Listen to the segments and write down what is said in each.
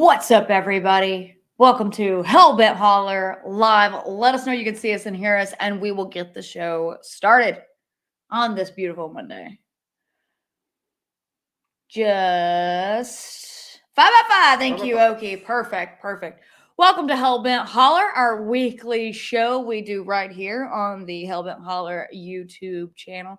What's up, everybody? Welcome to Hellbent Holler Live. Let us know you can see us and hear us, and we will get the show started on this beautiful Monday. Just 5 by 5. Thank you, Oki. Perfect. Welcome to Hellbent Holler, our weekly show we do right here on the Hellbent Holler YouTube channel.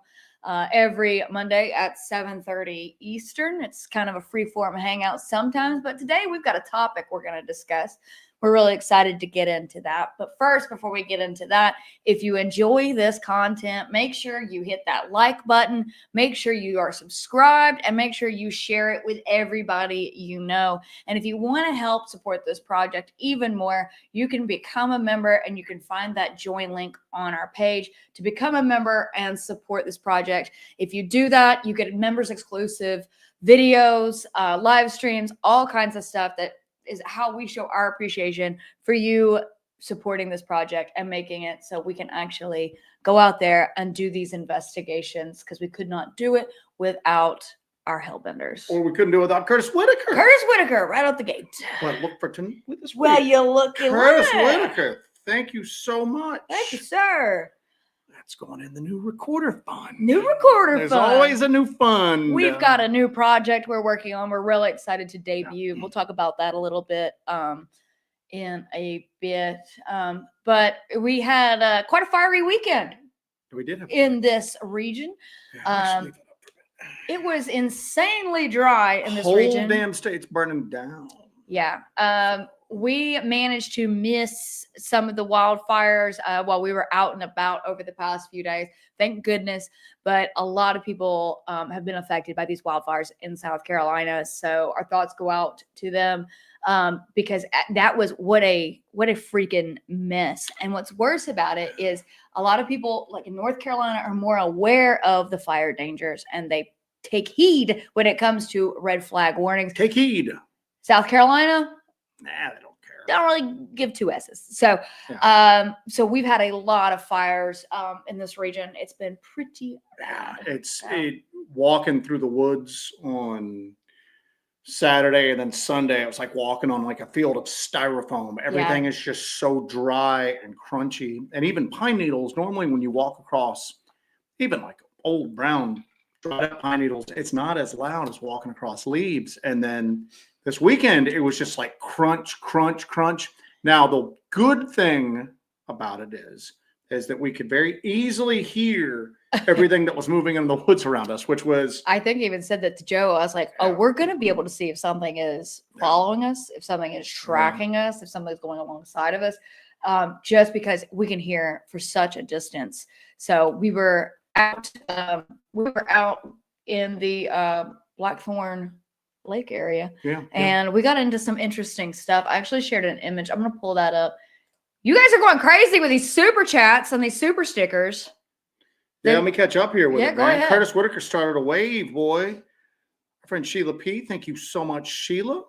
Every Monday at 7:30 Eastern. It's kind of a free-form hangout sometimes, but today we've got a topic we're going to discuss. We're really excited to get into that. But first, before we get into that, if you enjoy this content, make sure you hit that like button, make sure you are subscribed, and make sure you share it with everybody you know. And if you want to help support this project even more, you can become a member, and you can find that join link on our page to become a member and support this project. If you do that, you get members exclusive videos, live streams, all kinds of stuff that is how we show our appreciation for you supporting this project and making it so we can actually go out there and do these investigations, because we could not do it without our hellbenders. Or we couldn't do it without Curtis Whitaker. Curtis Whitaker, right out the gate. What, look for tonight with this Well, week. you look Curtis Whitaker, thank you so much. Thank you, sir. That's going in the new recorder fund. There's always a new fund. We've got a new project we're working on. We're really excited to debut. We'll talk about that a little bit in a bit. But we had quite a fiery weekend. We did have in this region. It was insanely dry in this region. Whole damn state's burning down. Yeah. We managed to miss some of the wildfires while we were out and about over the past few days. Thank goodness. But a lot of people have been affected by these wildfires in South Carolina. So our thoughts go out to them because that was what a freaking mess. And what's worse about it is a lot of people like in North Carolina are more aware of the fire dangers, and they take heed when it comes to red flag warnings. Take heed. South Carolina, nah, they don't care. Don't really give two S's. So, so we've had a lot of fires in this region. It's been pretty bad. Walking through the woods on Saturday and then Sunday, it was like walking on like a field of styrofoam. Everything is just so dry and crunchy. And even pine needles, normally when you walk across even like old brown dried up pine needles, it's not as loud as walking across leaves. And then this weekend, it was just like crunch, crunch, crunch. Now, the good thing about it is that we could very easily hear everything that was moving in the woods around us, which was... I think I even said that to Joe. I was like, we're going to be able to see if something is following us, if something is tracking us, if something's going alongside of us, just because we can hear for such a distance. So we were out in the Blackthorn Lake area, and we got into some interesting stuff. I actually shared an image. I'm gonna pull that up. You guys are going crazy with these super chats and these super stickers. Let me catch up here with it, go man. ahead. Curtis Whitaker started a wave, boy. Our friend Sheila P, thank you so much, Sheila.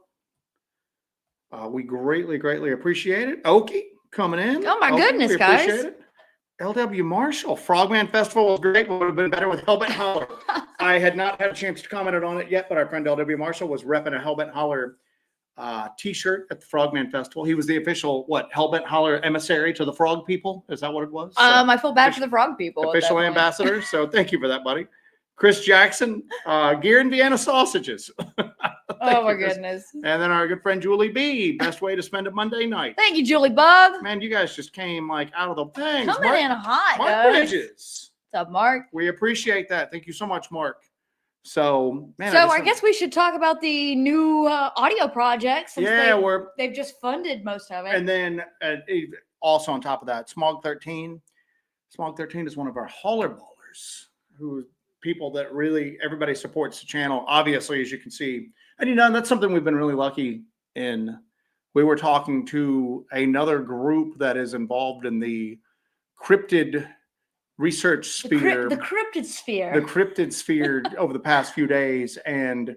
We greatly appreciate it. Oki coming in. Oh my goodness, guys. It. LW Marshall, Frogman Festival was great, but would have been better with Hellbent Holler. I had not had a chance to comment on it yet, but our friend LW Marshall was repping a Hellbent Holler t-shirt at the Frogman Festival. He was the official, Hellbent Holler emissary to the frog people? Is that what it was? I feel bad for the frog people. Official ambassador, so thank you for that, buddy. Chris Jackson, Gear and Vienna sausages. Oh my goodness. And then our good friend Julie B, best way to spend a Monday night. Thank you, Julie Bug. Man, you guys just came like out of the things. Coming in hot, Mark guys. Bridges. What's up, Mark? We appreciate that. Thank you so much, Mark. So, man. So I guess we should talk about the new audio project. Since they've just funded most of it. And then also on top of that, Smog 13. Smog 13 is one of our hauler ballers, people that really, everybody supports the channel, obviously, as you can see. And, that's something we've been really lucky in. We were talking to another group that is involved in the cryptid research sphere. The cryptid sphere. The cryptid sphere over the past few days. And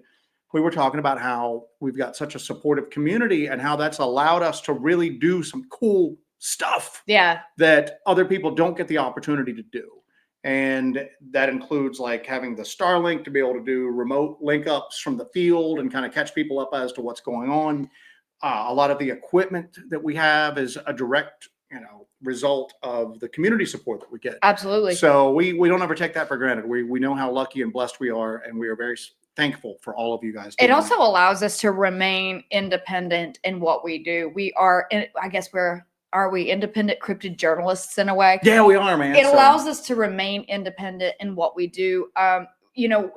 we were talking about how we've got such a supportive community and how that's allowed us to really do some cool stuff. Yeah. That other people don't get the opportunity to do. And that includes like having the Starlink to be able to do remote link ups from the field and kind of catch people up as to what's going on. A lot of the equipment that we have is a direct, result of the community support that we get. Absolutely. So we don't ever take that for granted. We know how lucky and blessed we are, and we are very thankful for all of you guys. It also allows us to remain independent in what we do. We are, I guess are we independent cryptid journalists in a way? Yeah, we are, man. It allows us to remain independent in what we do.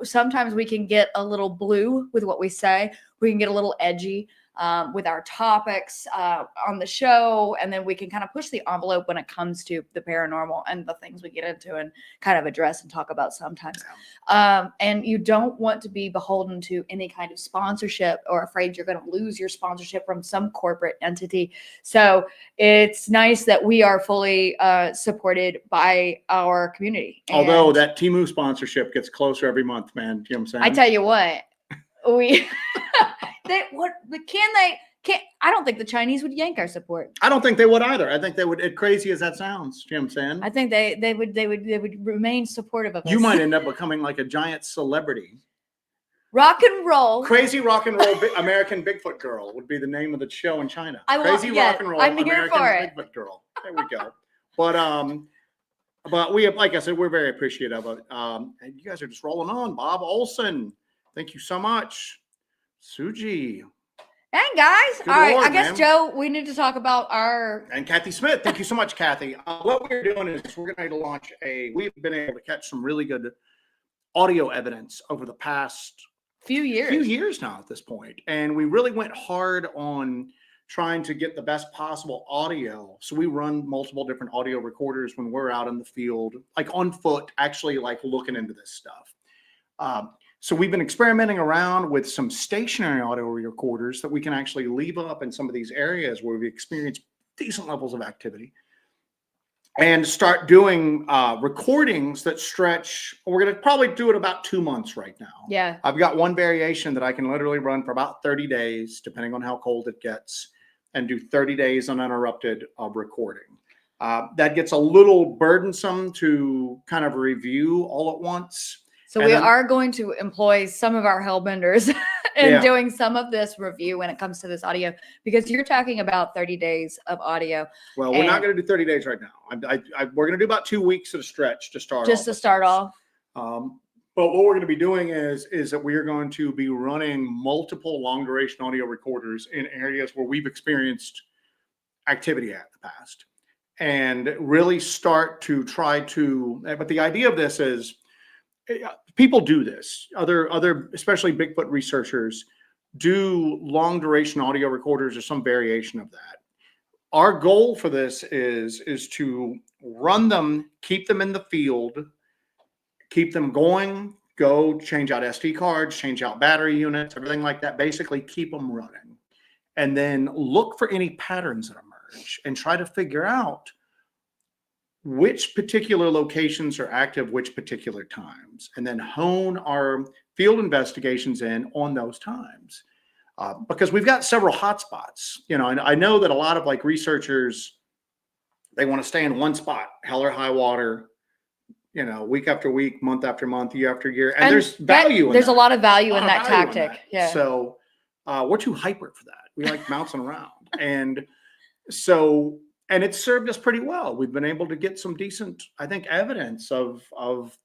Sometimes we can get a little blue with what we say. We can get a little edgy with our topics on the show, and then we can kind of push the envelope when it comes to the paranormal and the things we get into and kind of address and talk about sometimes. And you don't want to be beholden to any kind of sponsorship or afraid you're going to lose your sponsorship from some corporate entity. So it's nice that we are fully supported by our community. Although that Temu sponsorship gets closer every month, man. You know what I'm saying? I tell you what, we I don't think the Chinese would yank our support. I don't think they would either. I think they would, as crazy as that sounds, you know what I'm saying? I think they would remain supportive of us. You might end up becoming like a giant celebrity. Rock and roll. Crazy rock and roll American Bigfoot girl would be the name of the show in China. Crazy rock and roll American Bigfoot girl. There we go. But we have, like I said, we're very appreciative of it. And you guys are just rolling on. Bob Olson, thank you so much. Suji. Hey guys. All right. Lord, I guess, man. Joe, we need to talk about our. And Kathy Smith. Thank you so much, Kathy. What we're doing is we're going to launch we've been able to catch some really good audio evidence over the past few years now at this point. And we really went hard on trying to get the best possible audio. So we run multiple different audio recorders when we're out in the field, like on foot, actually like looking into this stuff. So we've been experimenting around with some stationary audio recorders that we can actually leave up in some of these areas where we experience decent levels of activity and start doing recordings that stretch. We're going to probably do it about 2 months right now. Yeah. I've got one variation that I can literally run for about 30 days, depending on how cold it gets, and do 30 days uninterrupted of recording. That gets a little burdensome to kind of review all at once. So we are going to employ some of our hellbenders in doing some of this review when it comes to this audio, because you're talking about 30 days of audio. Well, we're not going to do 30 days right now. We're going to do about 2 weeks at a stretch to start just to start off. But what we're going to be doing is that we are going to be running multiple long duration audio recorders in areas where we've experienced activity at the past, and really start to try to. But the idea of this is, people do this. Other, especially Bigfoot researchers, do long duration audio recorders or some variation of that. Our goal for this is to run them, keep them in the field, keep them going, go change out SD cards, change out battery units, everything like that. Basically, keep them running, and then look for any patterns that emerge and try to figure out which particular locations are active, which particular times, and then hone our field investigations in on those times. Because we've got several hotspots, and I know that a lot of like researchers, they want to stay in one spot, hell or high water, week after week, month after month, year after year. And there's value in that. There's a lot of value in that tactic. Yeah. So we're too hyper for that. We like bouncing around. And it's served us pretty well. We've been able to get some decent, I think, evidence of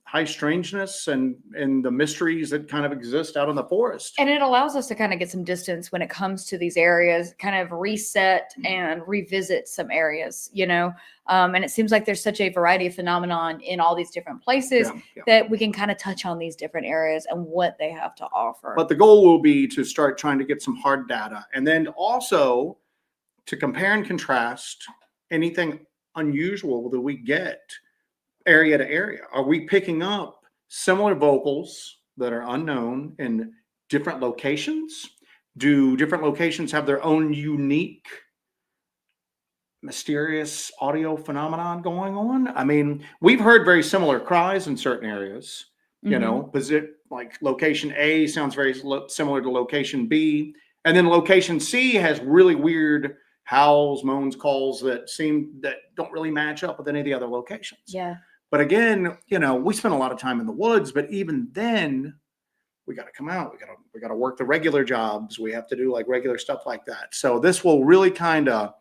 high strangeness and the mysteries that kind of exist out in the forest. And it allows us to kind of get some distance when it comes to these areas, kind of reset and revisit some areas, and it seems like there's such a variety of phenomenon in all these different places that we can kind of touch on these different areas and what they have to offer. But the goal will be to start trying to get some hard data, and then also to compare and contrast anything unusual that we get area to area. Are we picking up similar vocals that are unknown in different locations? Do different locations have their own unique mysterious audio phenomenon going on? I mean, we've heard very similar cries in certain areas, because it like location A sounds very similar to location B, and then location C has really weird howls, moans, calls that don't really match up with any of the other locations. Yeah. But again, we spend a lot of time in the woods, but even then we got to come out. We got to work the regular jobs. We have to do like regular stuff like that. So this will really kind of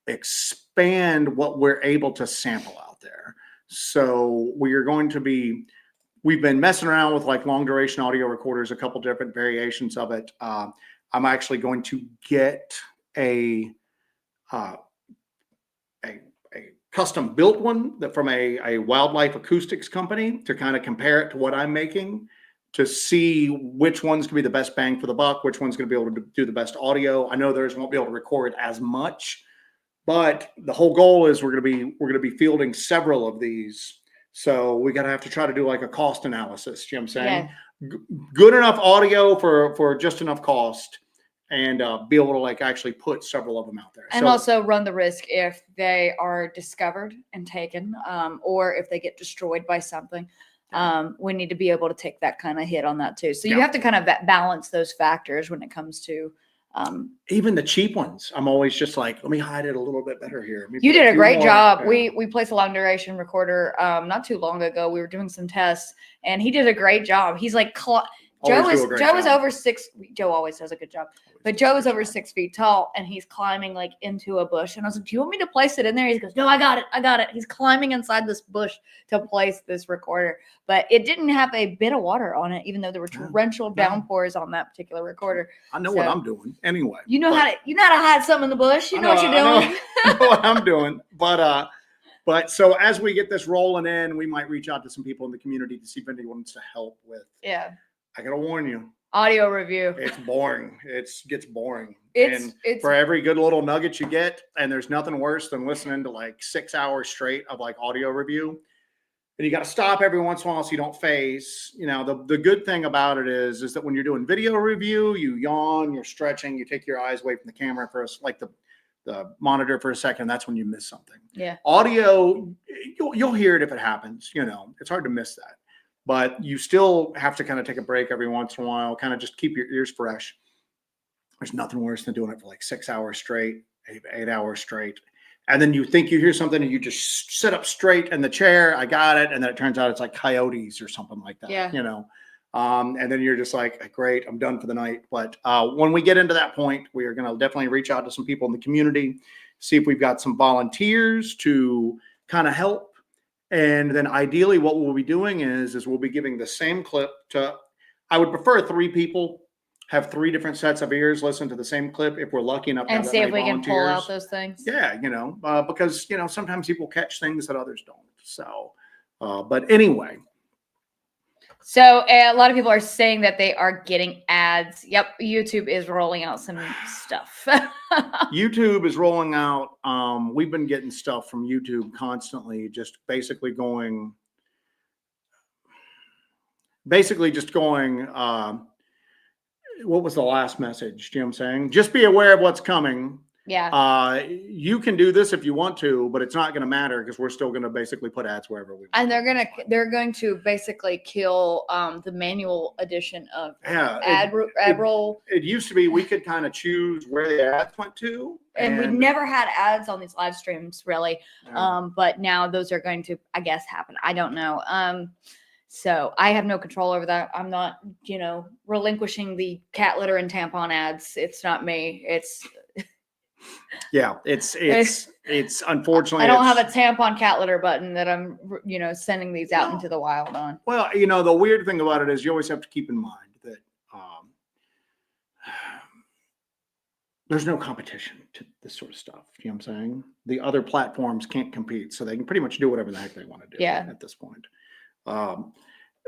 expand what we're able to sample out there. So we've been messing around with like long duration audio recorders, a couple different variations of it. I'm actually going to get a custom built one that from a wildlife acoustics company to kind of compare it to what I'm making, to see which one's gonna be the best bang for the buck, which one's gonna be able to do the best audio. I know theirs won't be able to record as much, but the whole goal is we're gonna be fielding several of these. So we gotta have to try to do like a cost analysis. You know what I'm saying? Yeah. Good enough audio for just enough cost, and be able to like actually put several of them out there. And so, also run the risk if they are discovered and taken, or if they get destroyed by something. We need to be able to take that kind of hit on that too. So you have to kind of balance those factors when it comes to even the cheap ones. I'm always just like, let me hide it a little bit better here. You did a great job. We placed a long duration recorder not too long ago. We were doing some tests, and he did a great job. He's like Joe is over 6. Joe always does a good job, but Joe is over 6 feet tall, and he's climbing like into a bush. And I was like, "Do you want me to place it in there?" He goes, "No, I got it. He's climbing inside this bush to place this recorder, but it didn't have a bit of water on it, even though there were torrential downpours on that particular recorder. I know what I'm doing anyway. You know how to hide something in the bush. You know what you're doing. I know what I'm doing, but so as we get this rolling in, we might reach out to some people in the community to see if anyone wants to help with. Yeah. I gotta warn you. Audio review. It's boring. It gets boring. It's for every good little nugget you get, and there's nothing worse than listening to like 6 hours straight of like audio review. And you got to stop every once in a while so you don't phase. You know, the good thing about it is that when you're doing video review, you yawn, you're stretching, you take your eyes away from the camera for like the monitor for a second. That's when you miss something. Yeah. Audio, you'll hear it if it happens. You know, it's hard to miss that. But you still have to kind of take a break every once in a while, kind of just keep your ears fresh. There's nothing worse than doing it for like 6 hours straight, 8 hours straight. And then you think you hear something and you just sit up straight in the chair. I got it. And then it turns out it's like coyotes or something like that, yeah. You know? And then you're just like, great, I'm done for the night. But when we get into that point, we are going to definitely reach out to some people in the community, see if we've got some volunteers to kind of help. And then ideally what we'll be doing is we'll be giving the same clip to, I would prefer 3 people, have 3 different sets of ears, listen to the same clip if we're lucky enough to and have see if we can pull out those things. Yeah, you know, because, you know, sometimes people catch things that others don't. So, but anyway. So a lot of people are saying that they are getting ads. Yep, YouTube is rolling out some stuff. YouTube is rolling out. We've been getting stuff from YouTube constantly, just basically just going, what was the last message? Do you know what I'm saying? Just be aware of what's coming. Yeah. You can do this if you want to, but it's not going to matter because we're still going to basically put ads wherever we want. And they're going to basically kill the manual edition of ad roll. It used to be we could kind of choose where the ads went to. And we never had ads on these live streams, really. Yeah. But now those are going to, I guess, happen. I don't know. So I have no control over that. I'm not, you know, relinquishing the cat litter and tampon ads. It's not me. It's it's unfortunately I don't have a tampon cat litter button that I'm, you know, sending these out into the wild on. Well, you know, the weird thing about it is you always have to keep in mind that there's no competition to this sort of stuff. You know what I'm saying? The other platforms can't compete, so they can pretty much do whatever the heck they want to do at this point.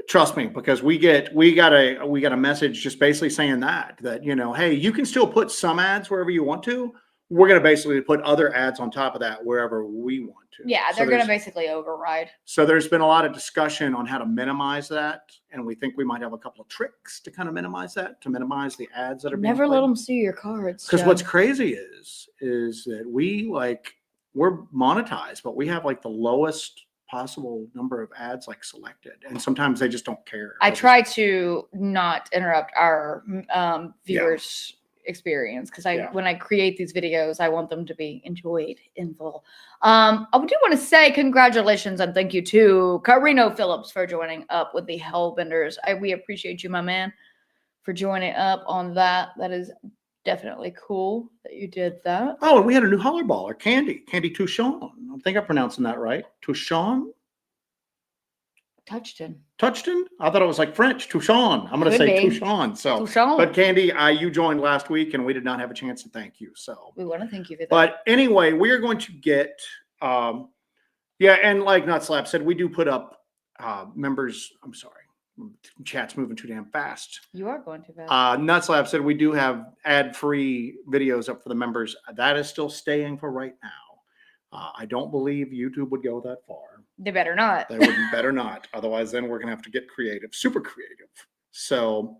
Trust me, because we got a message just basically saying that, you know, hey, you can still put some ads wherever you want to. We're going to basically put other ads on top of that wherever we want to. Yeah, they're going to basically override. So there's been a lot of discussion on how to minimize that. And we think we might have a couple of tricks to kind of minimize that, to minimize the ads that are being Never let played. them see your cards. Because what's crazy is that we're monetized, but we have like the lowest possible number of ads like selected. And sometimes they just don't care. I try to not interrupt our viewers experience because Yeah. when I create these videos, I want them to be enjoyed in full. I do want to say congratulations and thank you to Carino Phillips for joining up with the Hellbenders. We appreciate you, my man, for joining up on that. That is definitely cool that you did that. Oh, and we had a new holler baller, Candy Touchon. I think I'm pronouncing that right. Touchon? Touchton? I thought it was like French. Touchon. I'm going to say Touchon. So, but Candy, you joined last week, and we did not have a chance to thank you. So we want to thank you for that. But anyway, we are going to get, and like Nutslap said, we do put up members. I'm sorry, chat's moving too damn fast. You are going too fast. Nutslap said we do have ad-free videos up for the members. That is still staying for right now. I don't believe YouTube would go that far. They better not. They would better not. Otherwise, then we're going to have to get creative, super creative. So,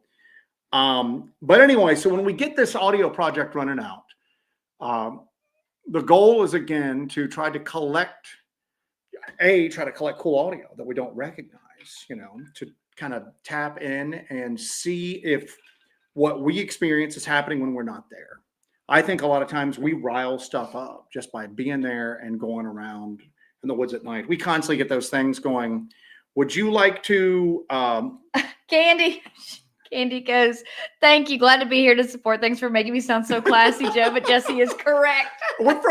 but anyway, so when we get this audio project running out, the goal is, again, to try to collect cool audio that we don't recognize, to kind of tap in and see if what we experience is happening when we're not there. I think a lot of times we rile stuff up just by being there and going around in the woods at night. We constantly get those things going. Would you like to? Candy goes, thank you. Glad to be here to support. Thanks for making me sound so classy, Joe. But Jesse is correct. We were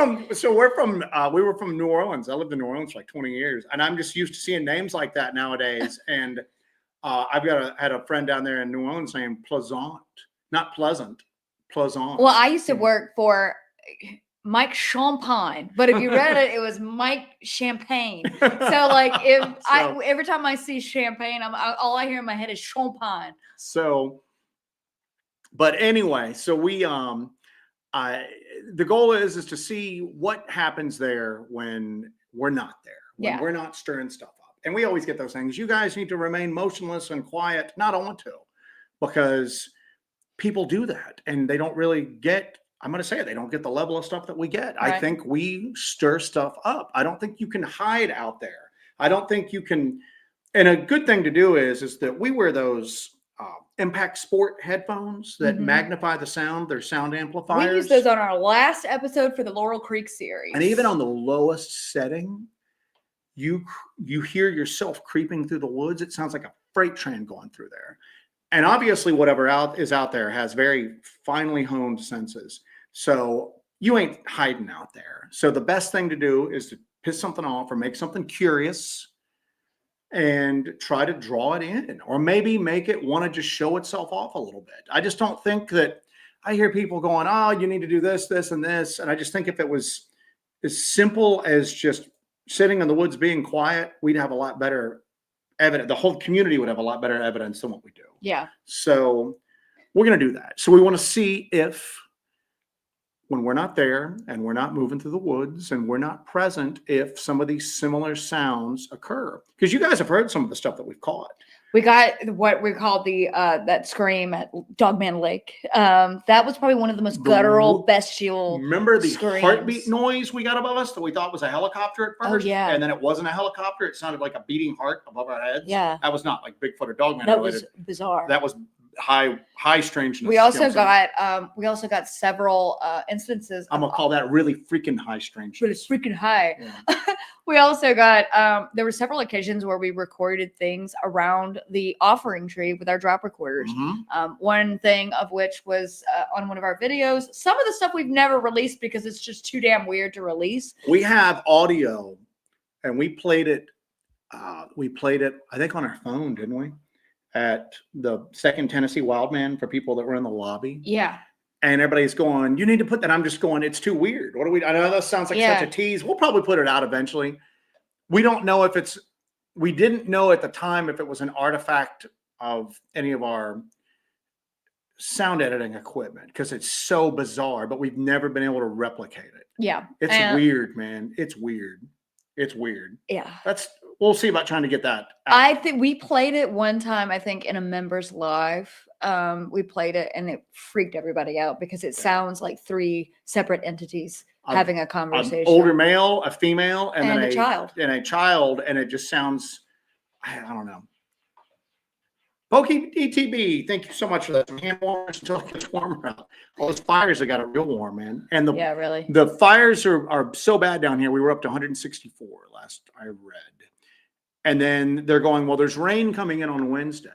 from New Orleans. I lived in New Orleans for like 20 years, and I'm just used to seeing names like that nowadays. And I've had a friend down there in New Orleans named Pleasant, not Pleasant. Pleasant. Well, I used to work for Mike Champagne, but if you read it, it was Mike Champagne. So, like, every time I see champagne, all I hear in my head is champagne. So, but anyway, so we the goal is to see what happens there when we're not there, when we're not stirring stuff up, and we always get those things. You guys need to remain motionless and quiet. Not I want to, because people do that and they don't really get, I'm going to say it, they don't get the level of stuff that we get. Right. I think we stir stuff up. I don't think you can hide out there. I don't think you can. And a good thing to do is that we wear those Impact Sport headphones that magnify the sound. They're sound amplifiers. We used those on our last episode for the Laurel Creek series. And even on the lowest setting, you hear yourself creeping through the woods. It sounds like a freight train going through there. And obviously, whatever is out there has very finely honed senses. So you ain't hiding out there. So the best thing to do is to piss something off or make something curious and try to draw it in, or maybe make it want to just show itself off a little bit. I just don't think that I hear people going, oh, you need to do this, this, and this. And I just think if it was as simple as just sitting in the woods being quiet, we'd have a lot better evidence. The whole community would have a lot better evidence than what we do. Yeah. So we're going to do that. So we want to see if when we're not there and we're not moving through the woods and we're not present, if some of these similar sounds occur. Because you guys have heard some of the stuff that we've caught. We got what we call the that scream at Dogman Lake. That was probably one of the most guttural, bestial. Remember the heartbeat noise we got above us that we thought was a helicopter at first? Oh, yeah. And then it wasn't a helicopter. It sounded like a beating heart above our heads. Yeah. That was not like Bigfoot or Dogman that related. Was bizarre. That was high strangeness. We also got several instances. I'm gonna call that really freaking high strangeness. Really freaking high. Yeah. We also got there were several occasions where we recorded things around the offering tree with our drop recorders. One thing of which was on one of our videos. Some of the stuff we've never released because it's just too damn weird to release. We have audio, and we played it. I think on our phone, didn't we? At the Second Tennessee Wildman for people that were in the lobby. Yeah. And everybody's going, you need to put that. I'm just going, it's too weird. What do we, I know that sounds like such a tease. We'll probably put it out eventually. We don't know if we didn't know at the time if it was an artifact of any of our sound editing equipment because it's so bizarre, but we've never been able to replicate it. Yeah. It's weird, man. It's weird. Yeah. We'll see about trying to get that out. I think we played it one time, I think in a members live. We played it and it freaked everybody out because it sounds like three separate entities having a conversation. An older male, a female, and then a child. And a child, and it just sounds, I don't know. Pokey DTB, thank you so much for that. Some hand warmers until it gets warmer out. All those fires have got it real warm, man. And Yeah, really. the fires are so bad down here. We were up to 164 last I read. And then they're going, well, there's rain coming in on Wednesday.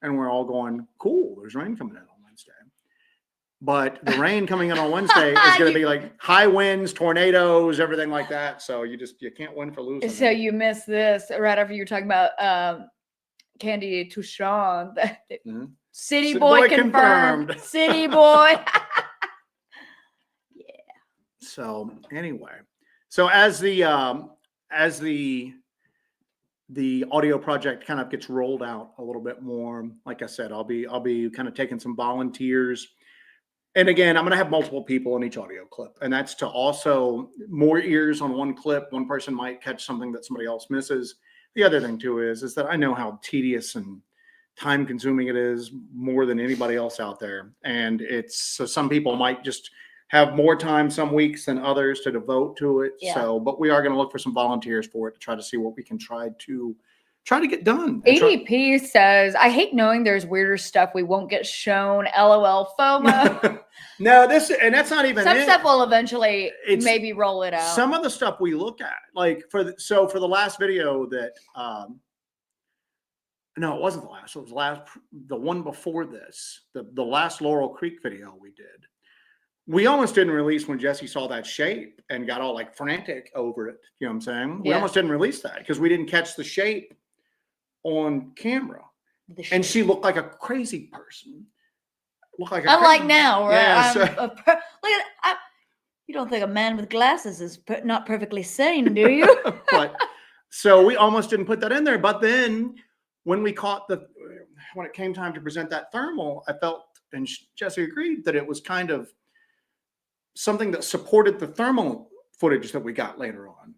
And we're all going, cool, there's rain coming in on Wednesday. But the rain coming in on Wednesday is going to be like high winds, tornadoes, everything like that. So you can't win for losing. So you missed this right after you were talking about Candy Touchon. City boy confirmed. City boy. Yeah. So anyway, so as the audio project kind of gets rolled out a little bit more, like I said, I'll be kind of taking some volunteers. And again, I'm going to have multiple people in each audio clip, and that's to also more ears on one clip. One person might catch something that somebody else misses. The other thing too is that I know how tedious and time consuming it is more than anybody else out there. And so some people might just have more time some weeks than others to devote to it. Yeah. So, but we are going to look for some volunteers for it to try to see what we can try to get done. ADP says, I hate knowing there's weirder stuff we won't get shown. LOL FOMO. No, that's not even some stuff will eventually maybe roll it out. Some of the stuff we look at, like for the last video that no, it wasn't the last. It was the one before this, the last Laurel Creek video we did. We almost didn't release when Jesse saw that shape and got all like frantic over it. You know what I'm saying? We almost didn't release that because we didn't catch the shape on camera. And she looked like a crazy person. Unlike now, right? Yeah, you don't think a man with glasses is not perfectly sane, do you? But so we almost didn't put that in there. But then when we when it came time to present that thermal, I felt, and Jesse agreed, that it was kind of something that supported the thermal footage that we got later on.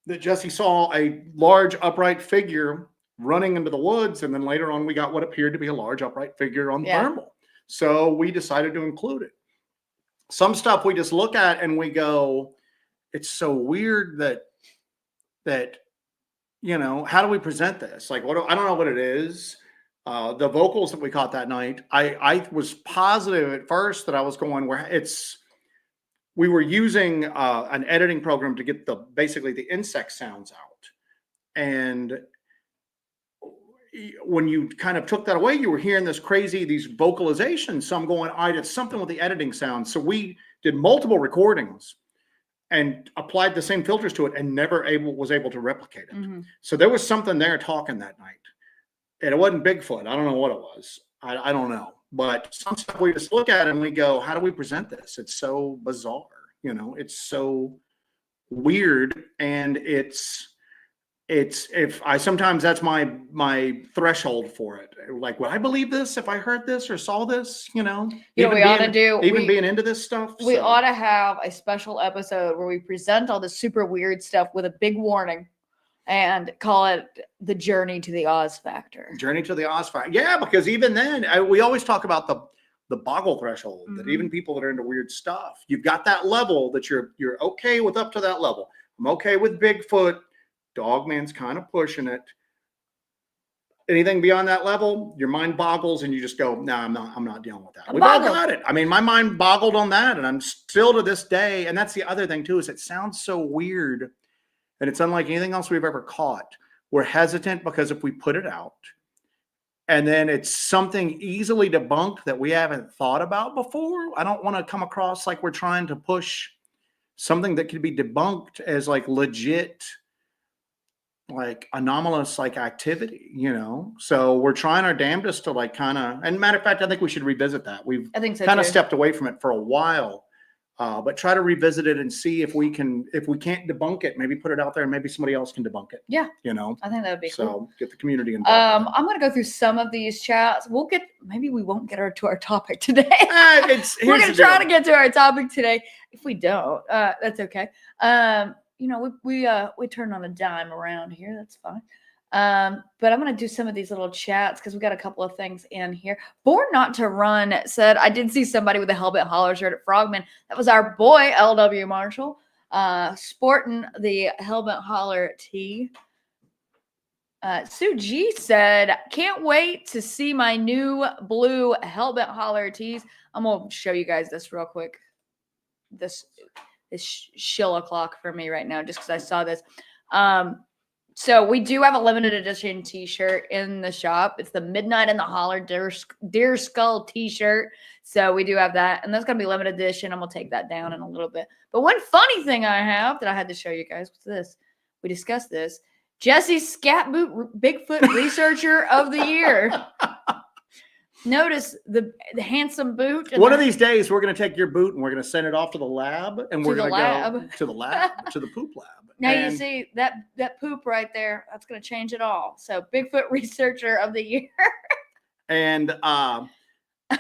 That Jesse saw a large upright figure running into the woods, and then later on we got what appeared to be a large upright figure on thermal. So we decided to include it. Some stuff we just look at and we go, it's so weird that you know, how do we present this? Like, I don't know what it is. The vocals that we caught that night, I was positive at first that I was going we were using an editing program to get basically the insect sounds out. And when you kind of took that away, you were hearing these vocalizations. So I'm going, all right, it's something with the editing sound. So we did multiple recordings and applied the same filters to it and never was able to replicate it. Mm-hmm. So there was something there talking that night. And it wasn't Bigfoot. I don't know what it was. I don't know. But some stuff we just look at and we go, how do we present this? It's so bizarre. You know, it's so weird. And sometimes that's my threshold for it. Like, would I believe this if I heard this or saw this? You know, we ought to do being into this stuff. We ought to have a special episode where we present all the super weird stuff with a big warning and call it the Journey to the Oz Factor. Journey to the Oz Factor. Yeah, because even then, we always talk about the boggle threshold. Mm-hmm. That even people that are into weird stuff, you've got that level that you're okay with up to that level. I'm okay with Bigfoot. Dogman's kind of pushing it. Anything beyond that level, your mind boggles and you just go, no, I'm not dealing with that. We've all got it. I mean, my mind boggled on that, and I'm still to this day. And that's the other thing too, is it sounds so weird. And it's unlike anything else we've ever caught. We're hesitant because if we put it out and then it's something easily debunked that we haven't thought about before, I don't want to come across like we're trying to push something that could be debunked as like legit, like anomalous, like activity, you know? So we're trying our damnedest to like kind of, and matter of fact, I think we should revisit that. I think so, kind of stepped away from it for a while. But try to revisit it and see if we can't debunk it, maybe put it out there and maybe somebody else can debunk it. Yeah. You know, I think that would be cool. So get the community involved. I'm going to go through some of these chats. Maybe we won't get to our topic today. We're going to try to get to our topic today. If we don't, that's okay. You know, we turn on a dime around here. That's fine. But I'm going to do some of these little chats because we got a couple of things in here. Born Not to Run said, I did see somebody with a Hellbent Holler shirt at Frogman. That was our boy, LW Marshall, sporting the Hellbent Holler tee. Sue G said, "Can't wait to see my new blue Hellbent Holler tees." I'm gonna show you guys this real quick. This is shill o'clock for me right now, just because I saw this. So we do have a limited edition T-shirt in the shop. It's the Midnight in the Holler Deer Skull T-shirt. So we do have that, and that's gonna be limited edition. I'm gonna take that down in a little bit. But one funny thing I have that I had to show you guys was this. We discussed this. Jesse's Scatboot Bigfoot Researcher of the Year. Notice the handsome boot. One of these days, we're going to take your boot and we're going to send it off to the lab, and we're going to go to the lab, to the poop lab. Now you see that poop right there. That's going to change it all. So Bigfoot Researcher of the Year. And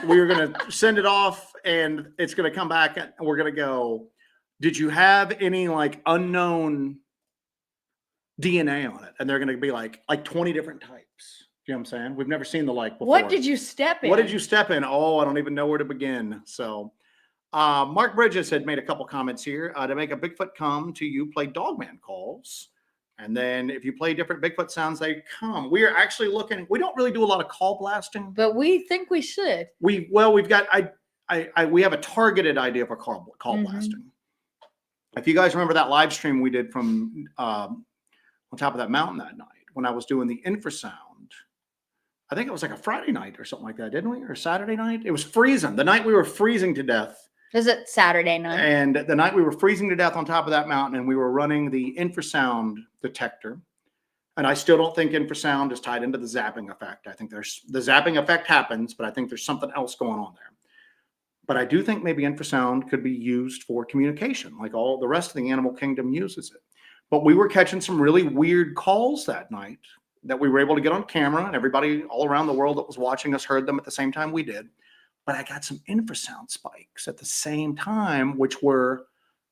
we're going to send it off, and it's going to come back, and we're going to go, did you have any like unknown DNA on it? And they're going to be like 20 different types. You know what I'm saying? We've never seen the like before. What did you step in? What did you step in? Oh, I don't even know where to begin. So Mark Bridges had made a couple comments here. To make a Bigfoot come to you, play Dogman calls. And then if you play different Bigfoot sounds, they come. We are actually looking, we don't really do a lot of call blasting. But we think we should. We've got, we have a targeted idea for call blasting. If you guys remember that live stream we did from on top of that mountain that night, when I was doing the infrasound, I think it was like a Friday night or something like that, didn't we? Or Saturday night? It was freezing. The night we were freezing to death. Is it Saturday night? And the night we were freezing to death on top of that mountain, and we were running the infrasound detector. And I still don't think infrasound is tied into the zapping effect. I think the zapping effect happens, but I think there's something else going on there. But I do think maybe infrasound could be used for communication, like all the rest of the animal kingdom uses it. But we were catching some really weird calls that night that we were able to get on camera, and everybody all around the world that was watching us heard them at the same time we did. But I got some infrasound spikes at the same time, which were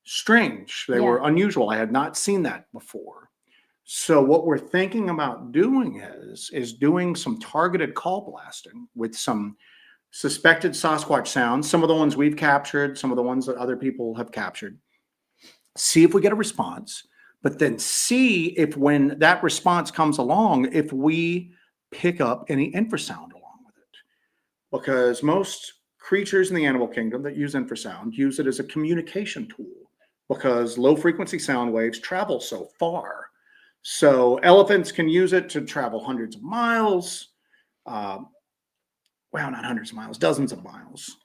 strange. They were unusual. I had not seen that before. So what we're thinking about doing is doing some targeted call blasting with some suspected Sasquatch sounds, some of the ones we've captured, some of the ones that other people have captured. See if we get a response. But then see if when that response comes along, if we pick up any infrasound along with it. Because most creatures in the animal kingdom that use infrasound use it as a communication tool, because low frequency sound waves travel so far. So elephants can use it to travel hundreds of miles. Well, not hundreds of miles, dozens of miles.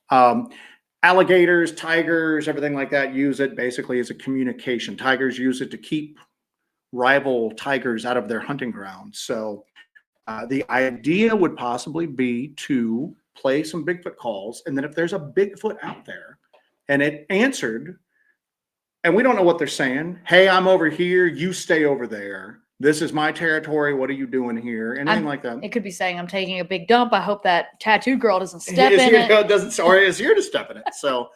Alligators, tigers, everything like that use it basically as a communication. Tigers use it to keep rival tigers out of their hunting grounds. So the idea would possibly be to play some Bigfoot calls. And then if there's a Bigfoot out there and it answered, and we don't know what they're saying. Hey, I'm over here. You stay over there. This is my territory. What are you doing here? Anything like that. It could be saying, I'm taking a big dump. I hope that tattooed girl doesn't step in it. Or is here to step in it. So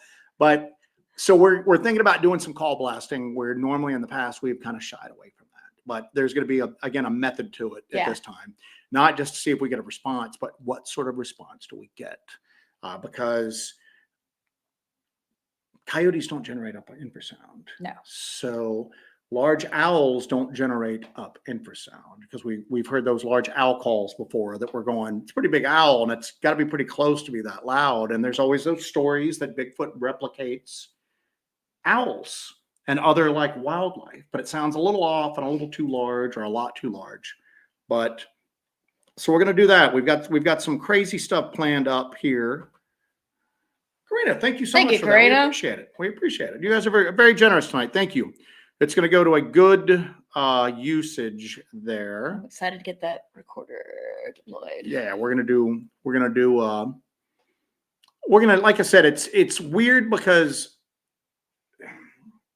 we're thinking about doing some call blasting where normally in the past we've kind of shied away from that. But there's going to be, again, a method to it at this time. Not just to see if we get a response, but what sort of response do we get? Because coyotes don't generate up infrasound. No. So large owls don't generate up infrasound, because we've heard those large owl calls before that we're going, it's a pretty big owl and it's got to be pretty close to be that loud. And there's always those stories that Bigfoot replicates owls and other like wildlife, but it sounds a little off and a little too large or a lot too large. But so we're going to do that. We've got some crazy stuff planned up here. Karina, thank you so much for that. We appreciate it. We appreciate it. You guys are very, very generous tonight. Thank you. It's going to go to a good usage there. I'm excited to get that recorder deployed. Yeah, we're going to, like I said, it's weird because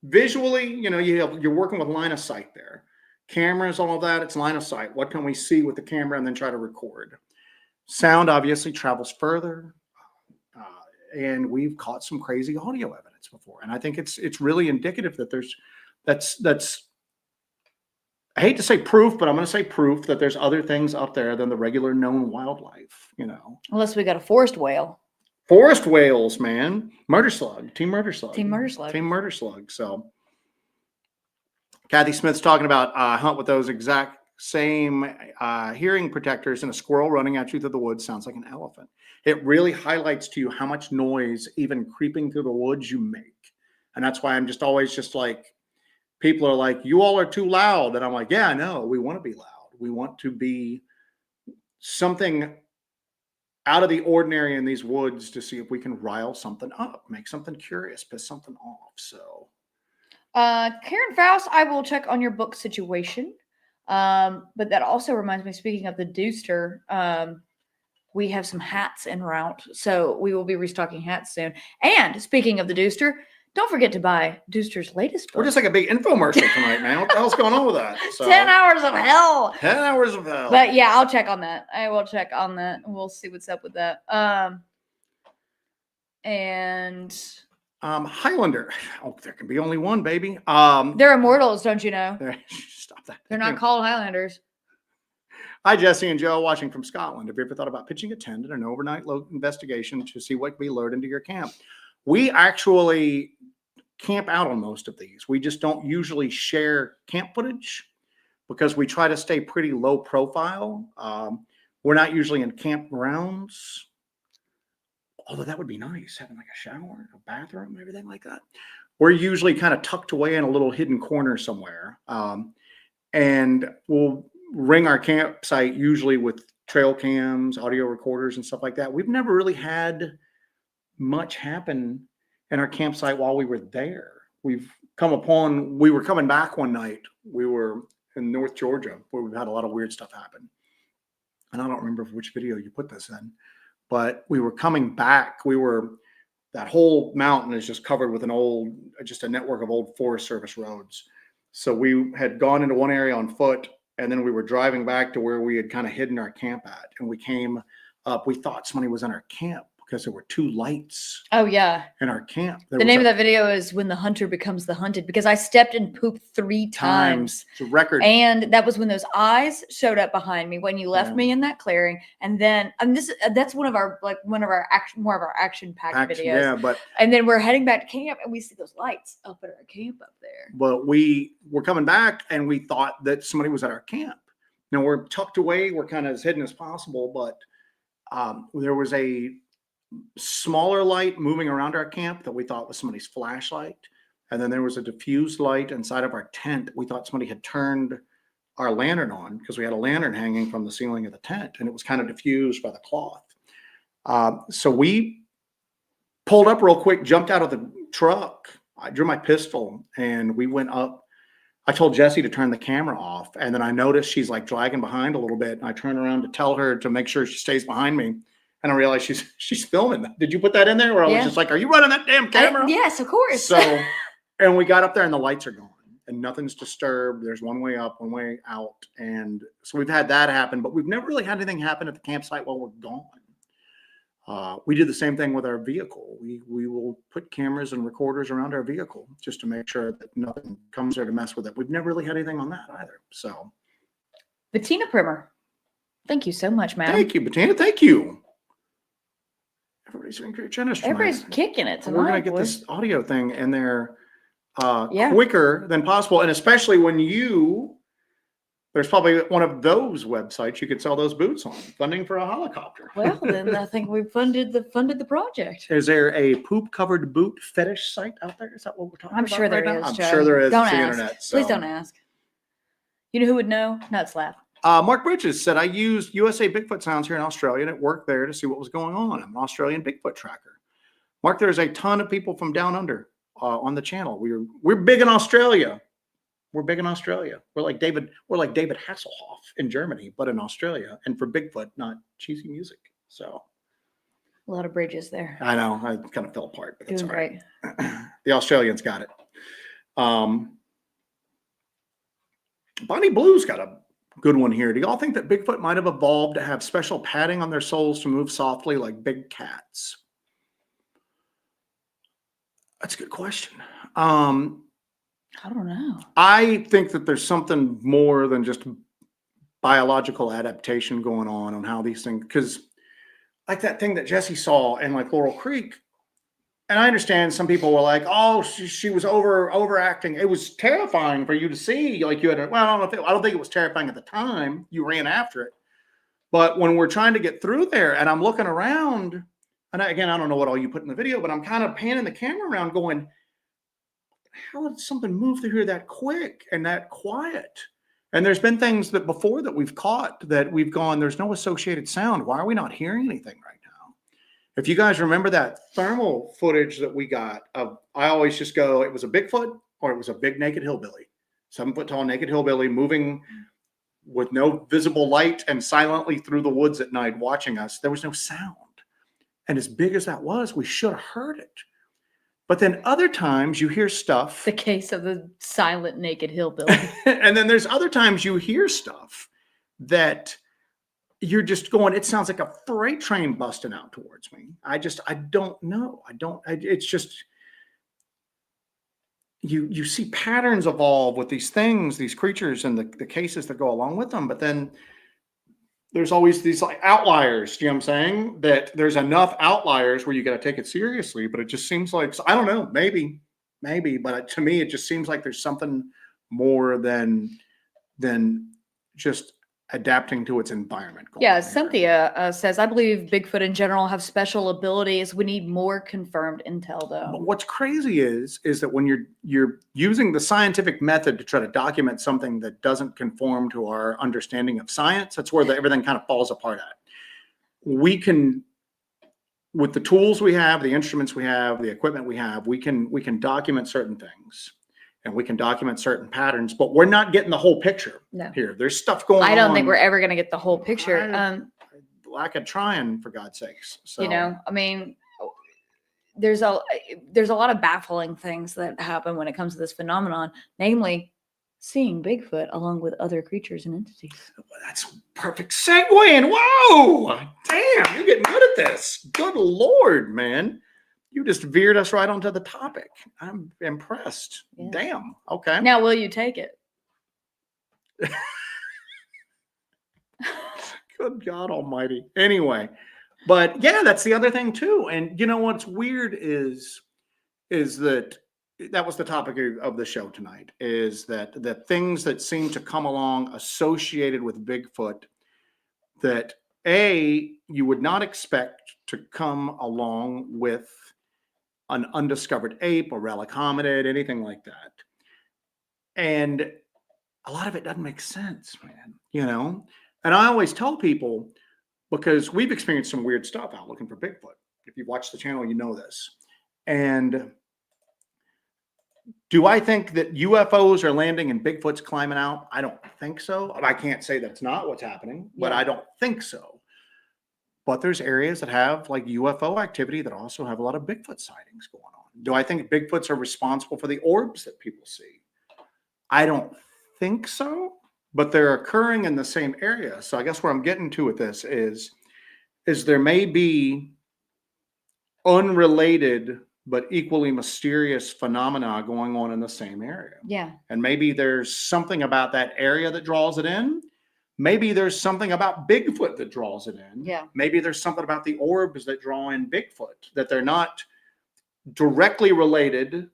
visually, you know, you're working with line of sight there. Cameras, all of that, it's line of sight. What can we see with the camera and then try to record? Sound obviously travels further. And we've caught some crazy audio evidence before. And I think it's really indicative that that's I hate to say proof, but I'm going to say proof that there's other things up there than the regular known wildlife, you know. Unless we got a forest whale. Forest whales, man. Murder slug. Team murder slug. Team murder slug. Team murder slug. So Kathy Smith's talking about hunt with those exact same hearing protectors, and a squirrel running at you through the woods sounds like an elephant. It really highlights to you how much noise, even creeping through the woods, you make. And that's why I'm just always just like, people are like, you all are too loud. And I'm like, yeah, I know. We want to be loud. We want to be something out of the ordinary in these woods to see if we can rile something up, make something curious, piss something off. So, Karen Faust, I will check on your book situation. But that also reminds me, speaking of the Deuster, we have some hats en route. So we will be restocking hats soon. And speaking of the Deuster, don't forget to buy Deuster's latest book. we're just like a big infomercial tonight, man. What the hell's going on with that? So, 10 hours of hell. 10 hours of hell. But yeah, I'll check on that. I will check on that. We'll see what's up with that. And Highlander. Oh, there can be only one, baby. they're immortals, don't you know? Stop that. They're not called Highlanders. Hi, Jesse and Joe, watching from Scotland. Have you ever thought about pitching a tent in an overnight investigation to see what can be lured into your camp? We actually camp out on most of these. We just don't usually share camp footage because we try to stay pretty low profile. We're not usually in campgrounds, although that would be nice, having like a shower, a bathroom, everything like that. We're usually kind of tucked away in a little hidden corner somewhere. And we'll ring our campsite usually with trail cams, audio recorders, and stuff like that. We've never really had much happen in our campsite while we were there. We were coming back one night. We were in North Georgia where we've had a lot of weird stuff happen. And I don't remember which video you put this in, but we were coming back. That whole mountain is just covered with just a network of old Forest Service roads. So we had gone into one area on foot, and then we were driving back to where we had kind of hidden our camp at. And we came up, we thought somebody was in our camp because there were two lights. Oh, yeah. In our camp. The name of that video is When the Hunter Becomes the Hunted, because I stepped and pooped 3 times. It's a record. And that was when those eyes showed up behind me when you left me in that clearing. And then that's more of our action packed videos. Yeah, and then we're heading back to camp and we see those lights up at our camp up there. But we were coming back and we thought that somebody was at our camp. Now we're tucked away, we're kind of as hidden as possible, but there was a smaller light moving around our camp that we thought was somebody's flashlight. And then there was a diffused light inside of our tent. We thought somebody had turned our lantern on because we had a lantern hanging from the ceiling of the tent and it was kind of diffused by the cloth. So we pulled up real quick, jumped out of the truck. I drew my pistol and we went up. I told Jesse to turn the camera off. And then I noticed she's like dragging behind a little bit. And I turned around to tell her to make sure she stays behind me. And I realized she's filming. Did you put that in there? Or I was just like, are you running that damn camera? Yes, of course. So, and we got up there and the lights are gone and nothing's disturbed. There's one way up, one way out. And so we've had that happen, but we've never really had anything happen at the campsite while we're gone. We did the same thing with our vehicle. We will put cameras and recorders around our vehicle just to make sure that nothing comes there to mess with it. We've never really had anything on that either. So, Bettina Primer, thank you so much, man. Thank you, Bettina. Thank you. Everybody's doing great generous tonight. Everybody's kicking it tonight. We're going to get this audio thing in there quicker than possible. And especially when there's probably one of those websites you could sell those boots on. Funding for a helicopter. Well, then I think we funded the project. Is there a poop-covered boot fetish site out there? Is that what we're talking about? I'm sure there is, I'm Joe. sure there is. Don't it's ask. the internet. So. Please don't ask. You know who would know? Nutslap. Mark Bridges said, I used USA Bigfoot sounds here in Australia and it worked there to see what was going on. I'm an Australian Bigfoot tracker. Mark, there's a ton of people from down under on the channel. We're big in Australia. We're big in Australia. We're like David Hasselhoff in Germany, but in Australia. And for Bigfoot, not cheesy music. So a lot of bridges there. I know. I kind of fell apart, but that's doing all right. Great. The Australians got it. Bonnie Blue's got a good one here. Do y'all think that Bigfoot might have evolved to have special padding on their soles to move softly like big cats? That's a good question. I don't know. I think that there's something more than just biological adaptation going on how these things, because like that thing that Jesse saw in like Laurel Creek, And I understand some people were like, "Oh, she was overacting." It was terrifying for you to see. Like you had, well, I don't think it was terrifying at the time. You ran after it, but when we're trying to get through there, and I'm looking around, and again, I don't know what all you put in the video, but I'm kind of panning the camera around, going, "How did something move through here that quick and that quiet?" And there's been things that before that we've caught that we've gone, "There's no associated sound. Why are we not hearing anything right now?" If you guys remember that thermal footage that we got of, I always just go, it was a Bigfoot or it was a big naked hillbilly, 7 foot tall naked hillbilly moving with no visible light and silently through the woods at night watching us. There was no sound. And as big as that was, we should have heard it. But then other times you hear stuff. The case of the silent naked hillbilly. And then there's other times you hear stuff that you're just going, it sounds like a freight train busting out towards me. I don't know. It's just, you see patterns evolve with these things, these creatures, and the cases that go along with them. But then there's always these like outliers. You know what I'm saying? That there's enough outliers where you got to take it seriously. But it just seems like, I don't know, maybe, but to me, it just seems like there's something more than just adapting to its environment. Yeah, Cynthia says, I believe Bigfoot in general have special abilities. We need more confirmed intel, though. But what's crazy is that when you're using the scientific method to try to document something that doesn't conform to our understanding of science, that's where everything kind of falls apart at. We can, with the tools we have, the instruments we have, the equipment we have, we can document certain things. And we can document certain patterns, but we're not getting the whole picture here. There's stuff going on. I don't think we're ever going to get the whole picture. Lack of trying, for God's sakes. So, you know, I mean, there's a lot of baffling things that happen when it comes to this phenomenon, namely seeing Bigfoot along with other creatures and entities. That's a perfect segue. And whoa, damn, you're getting good at this. Good Lord, man. You just veered us right onto the topic. I'm impressed. Yeah. Damn. Okay. Now, will you take it? Good God Almighty. Anyway, but yeah, that's the other thing too. And you know what's weird is that was the topic of the show tonight. Is that the things that seem to come along associated with Bigfoot that you would not expect to come along with an undiscovered ape or relic hominid, anything like that. And a lot of it doesn't make sense, man, you know? And I always tell people, because we've experienced some weird stuff out looking for Bigfoot. If you've watched the channel, you know this. And do I think that UFOs are landing and Bigfoot's climbing out? I don't think so. I can't say that's not what's happening, but I don't think so. But there's areas that have like UFO activity that also have a lot of Bigfoot sightings going on. Do I think Bigfoots are responsible for the orbs that people see? I don't think so, but they're occurring in the same area. So I guess where I'm getting to with this is there may be unrelated but equally mysterious phenomena going on in the same area. Yeah. And maybe there's something about that area that draws it in. Maybe there's something about Bigfoot that draws it in. Yeah. Maybe there's something about the orbs that draw in Bigfoot, that they're not directly related.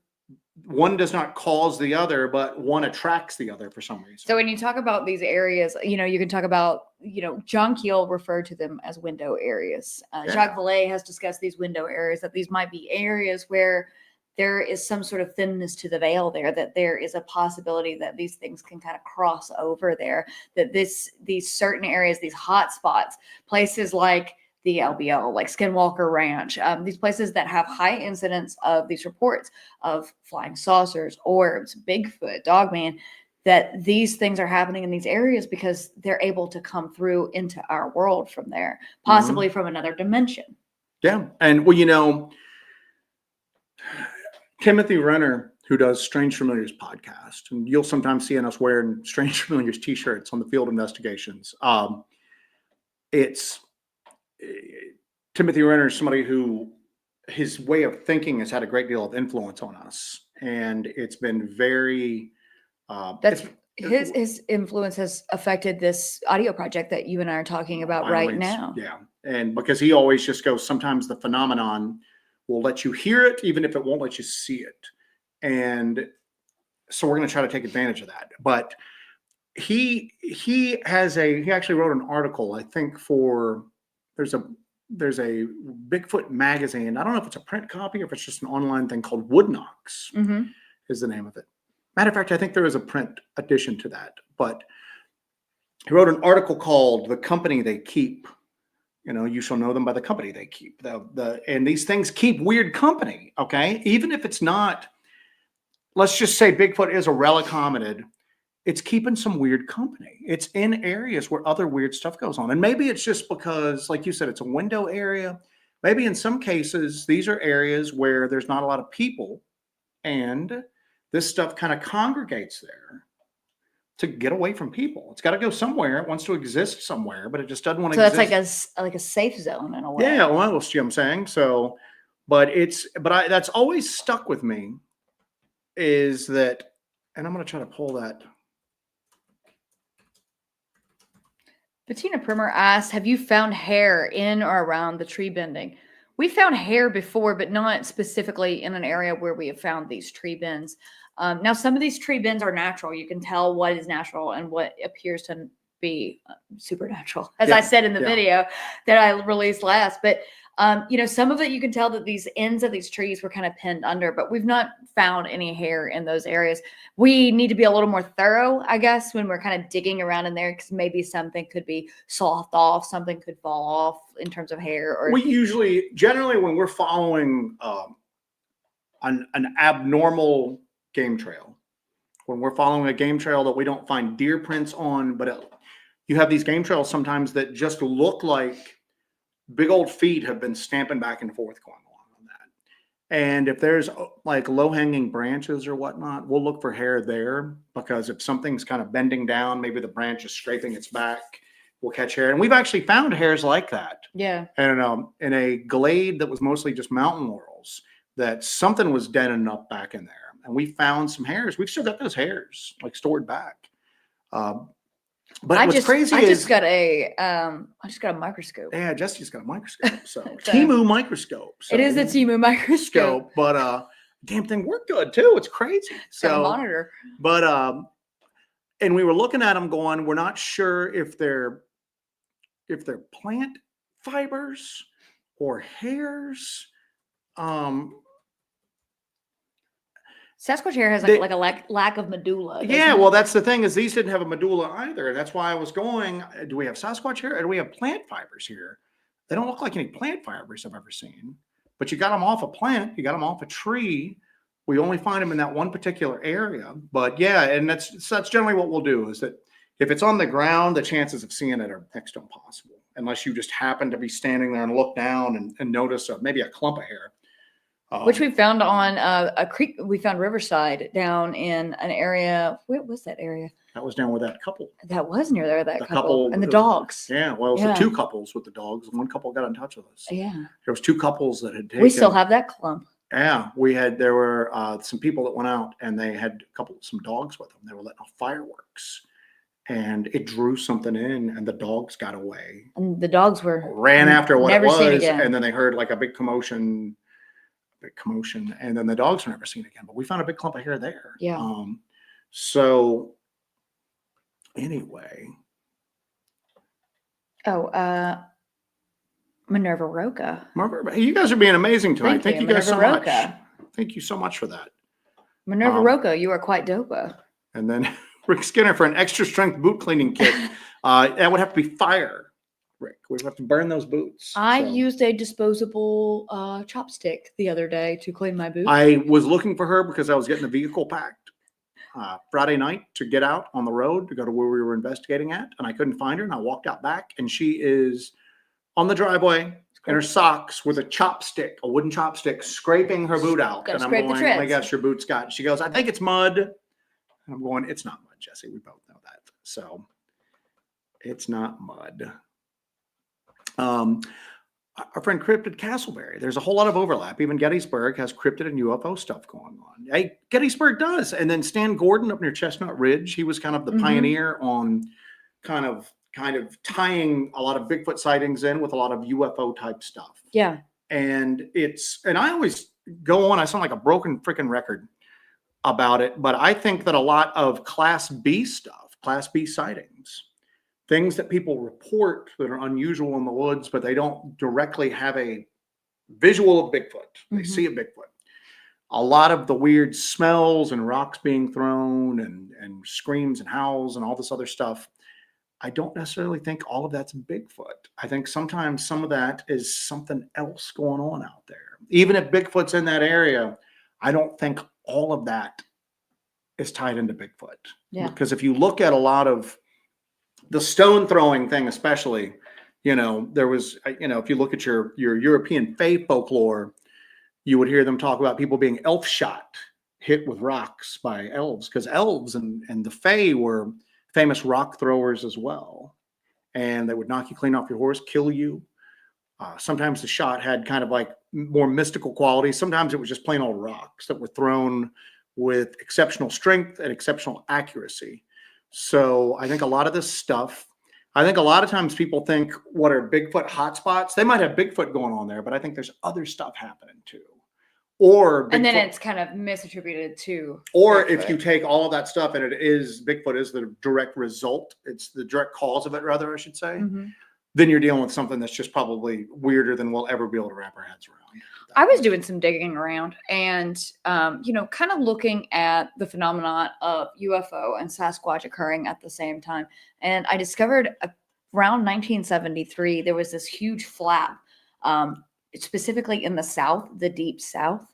One does not cause the other, but one attracts the other for some reason. So when you talk about these areas, you know, you can talk about, you know, John Keel referred to them as window areas. Jacques Vallée has discussed these window areas, that these might be areas where there is some sort of thinness to the veil there, that there is a possibility that these things can kind of cross over there, that these certain areas, these hot spots, places like the LBO, like Skinwalker Ranch, these places that have high incidence of these reports of flying saucers, orbs, Bigfoot, Dogman, that these things are happening in these areas because they're able to come through into our world from there, possibly from another dimension. Yeah. And well, you know, Timothy Renner, who does Strange Familiars podcast, and you'll sometimes see us wearing Strange Familiars t-shirts on the field investigations. Timothy Renner is somebody who his way of thinking has had a great deal of influence on us, and it's been very. His influence has affected this audio project that you and I are talking about right now. Yeah, and because he always just goes, sometimes the phenomenon will let you hear it, even if it won't let you see it. And so we're going to try to take advantage of that. But he actually wrote an article, I think, for there's a Bigfoot magazine. I don't know if it's a print copy or if it's just an online thing called Wood Knocks is the name of it. Matter of fact, I think there is a print edition to that. But he wrote an article called "The Company They Keep." You know, you shall know them by the company they keep. And these things keep weird company. Okay, even if it's not. Let's just say Bigfoot is a relic hominid. It's keeping some weird company. It's in areas where other weird stuff goes on. And maybe it's just because, like you said, it's a window area. Maybe in some cases, these are areas where there's not a lot of people. And this stuff kind of congregates there to get away from people. It's got to go somewhere. It wants to exist somewhere, but it just doesn't want to exist. So that's like a safe zone in a way. Yeah, well, that's what I'm saying. So, that's always stuck with me is that, and I'm going to try to pull that. Bettina Primer asked, have you found hair in or around the tree bending? We found hair before, but not specifically in an area where we have found these tree bends. Now, some of these tree bends are natural. You can tell what is natural and what appears to be supernatural, as I said in the video that I released last. But, some of it, you can tell that these ends of these trees were kind of pinned under, but we've not found any hair in those areas. We need to be a little more thorough, I guess, when we're kind of digging around in there, because maybe something could be soft off, something could fall off in terms of hair. Or we generally, when we're following an abnormal game trail, when we're following a game trail that we don't find deer prints on, but you have these game trails sometimes that just look like big old feet have been stamping back and forth going on that. And if there's like low-hanging branches or whatnot, we'll look for hair there, because if something's kind of bending down, maybe the branch is scraping its back, we'll catch hair. And we've actually found hairs like that. Yeah. And in a glade that was mostly just mountain laurels, that something was deadening up back in there. And we found some hairs. We've still got those hairs like stored back. But I just got a microscope. Yeah, Jesse's got a microscope. So Temu microscope. So, it is a Temu microscope. But damn thing worked good too. It's crazy. So got a monitor. But and we were looking at them going, we're not sure if they're plant fibers or hairs. Sasquatch hair has like a lack of medulla. Yeah, well, that's the thing, is these didn't have a medulla either. And that's why I was going, do we have Sasquatch hair or do we have plant fibers here? They don't look like any plant fibers I've ever seen. But you got them off a plant, you got them off a tree. We only find them in that one particular area. But yeah, and that's generally what we'll do, is that if it's on the ground, the chances of seeing it are next to impossible, unless you just happen to be standing there and look down and notice maybe a clump of hair. Which we found on a creek. We found Riverside down in an area. Where was that area? That was down with that couple. That was near there, that couple. And the dogs. Yeah, well, it was the two couples with the dogs. One couple got in touch with us. Yeah. There was two couples that had taken. We still have that clump. Yeah, there were some people that went out and they had some dogs with them. They were letting off fireworks. And it drew something in, and the dogs got away. And the dogs ran after what it was. And then they heard like a big commotion, and then the dogs were never seen again. But we found a big clump of hair there. Yeah. So anyway. Minerva Roca. You guys are being amazing tonight. Thank you guys so much. Thank you so much for that. Minerva Roca, you are quite dopa. And then Rick Skinner for an extra strength boot cleaning kit. That would have to be fire. Rick, we have to burn those boots. I used a disposable chopstick the other day to clean my boots. I was looking for her because I was getting the vehicle packed Friday night to get out on the road to go to where we were investigating at, and I couldn't find her, and I walked out back, and she is on the driveway in her socks with a wooden chopstick, scraping her boot out. And I'm going, I guess your boot's got. She goes, I think it's mud. And I'm going, it's not mud, Jesse. We both know that. So it's not mud. Our friend Cryptid Castleberry, there's a whole lot of overlap. Even Gettysburg has cryptid and UFO stuff going on. Hey, Gettysburg does. And then Stan Gordon up near Chestnut Ridge, he was kind of the pioneer on kind of tying a lot of Bigfoot sightings in with a lot of UFO type stuff. Yeah. And I always go on, I sound like a broken freaking record about it, but I think that a lot of Class B stuff, Class B sightings, things that people report that are unusual in the woods, but they don't directly have a visual of Bigfoot. They see a Bigfoot. A lot of the weird smells and rocks being thrown and screams and howls and all this other stuff, I don't necessarily think all of that's Bigfoot. I think sometimes some of that is something else going on out there. Even if Bigfoot's in that area, I don't think all of that is tied into Bigfoot. Yeah. Because if you look at a lot of the stone throwing thing, especially, there was, if you look at your European fae folklore, you would hear them talk about people being elf shot, hit with rocks by elves, because elves and the fae were famous rock throwers as well. And they would knock you clean off your horse, kill you. Sometimes the shot had kind of like more mystical qualities. Sometimes it was just plain old rocks that were thrown with exceptional strength and exceptional accuracy. So I think a lot of this stuff, I think a lot of times people think, what are Bigfoot hotspots? They might have Bigfoot going on there, but I think there's other stuff happening too. And then it's kind of misattributed to. Or Bigfoot. if you take all of that stuff and Bigfoot is the direct result, it's the direct cause of it, rather, I should say, then you're dealing with something that's just probably weirder than we'll ever be able to wrap our heads around. I was doing some digging around and, kind of looking at the phenomenon of UFO and Sasquatch occurring at the same time. And I discovered around 1973, there was this huge flap, specifically in the South, the deep South,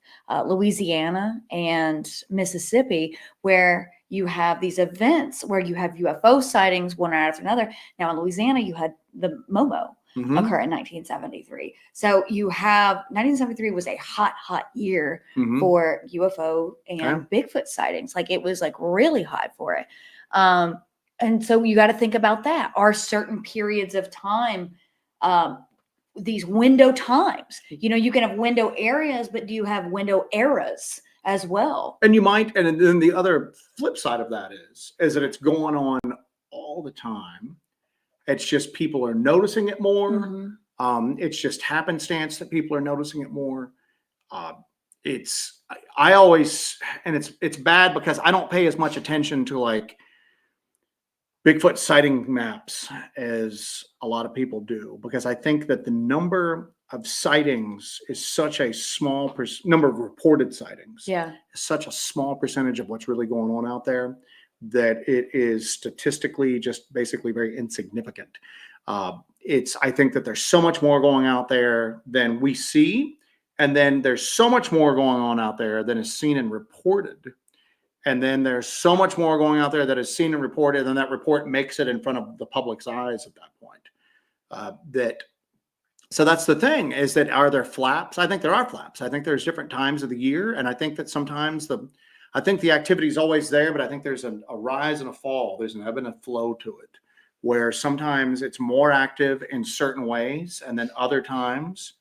Louisiana and Mississippi, where you have these events where you have UFO sightings one after another. Now in Louisiana, you had the Momo occur in 1973. So you have 1973 was a hot year for UFO and Bigfoot sightings. Like it was like really hot for it. And so you got to think about that. Are certain periods of time, these window times, you can have window areas, but do you have window eras as well? And you might, and then the other flip side of that is that it's going on all the time. It's just people are noticing it more. It's just happenstance that people are noticing it more. I always, and it's bad because I don't pay as much attention to like Bigfoot sighting maps as a lot of people do, because I think that the number of sightings is such a small number of reported sightings. Yeah. Is such a small percentage of what's really going on out there that it is statistically just basically very insignificant. I think that there's so much more going out there than we see. And then there's so much more going on out there than is seen and reported. And then there's so much more going out there that is seen and reported, and that report makes it in front of the public's eyes at that point. So that's the thing, is that are there flaps? I think there are flaps. I think there's different times of the year. And I think that sometimes I think the activity is always there, but I think there's a rise and a fall. There's an ebb and a flow to it, where sometimes it's more active in certain ways, and then other times.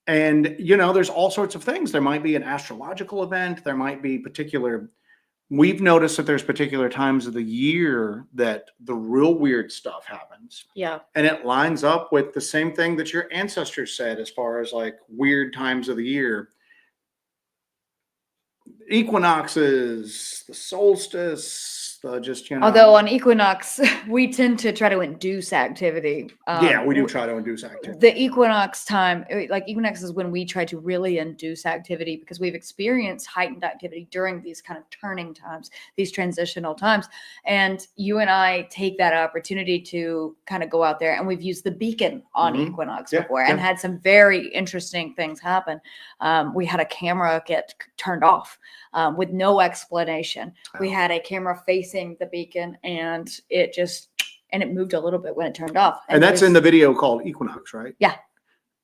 And, there's all sorts of things. There might be an astrological event. There might be we've noticed that there's particular times of the year that the real weird stuff happens. Yeah. And it lines up with the same thing that your ancestors said, as far as like weird times of the year. Equinoxes, the solstice, Although on equinox, we tend to try to induce activity. We do try to induce activity. The equinox time, like equinox is when we try to really induce activity, because we've experienced heightened activity during these kind of turning times, these transitional times. And you and I take that opportunity to kind of go out there, and we've used the beacon on equinox before and had some very interesting things happen. We had a camera get turned off with no explanation. We had a camera facing the beacon, and it moved a little bit when it turned off. And that's in the video called Equinox, right? Yeah.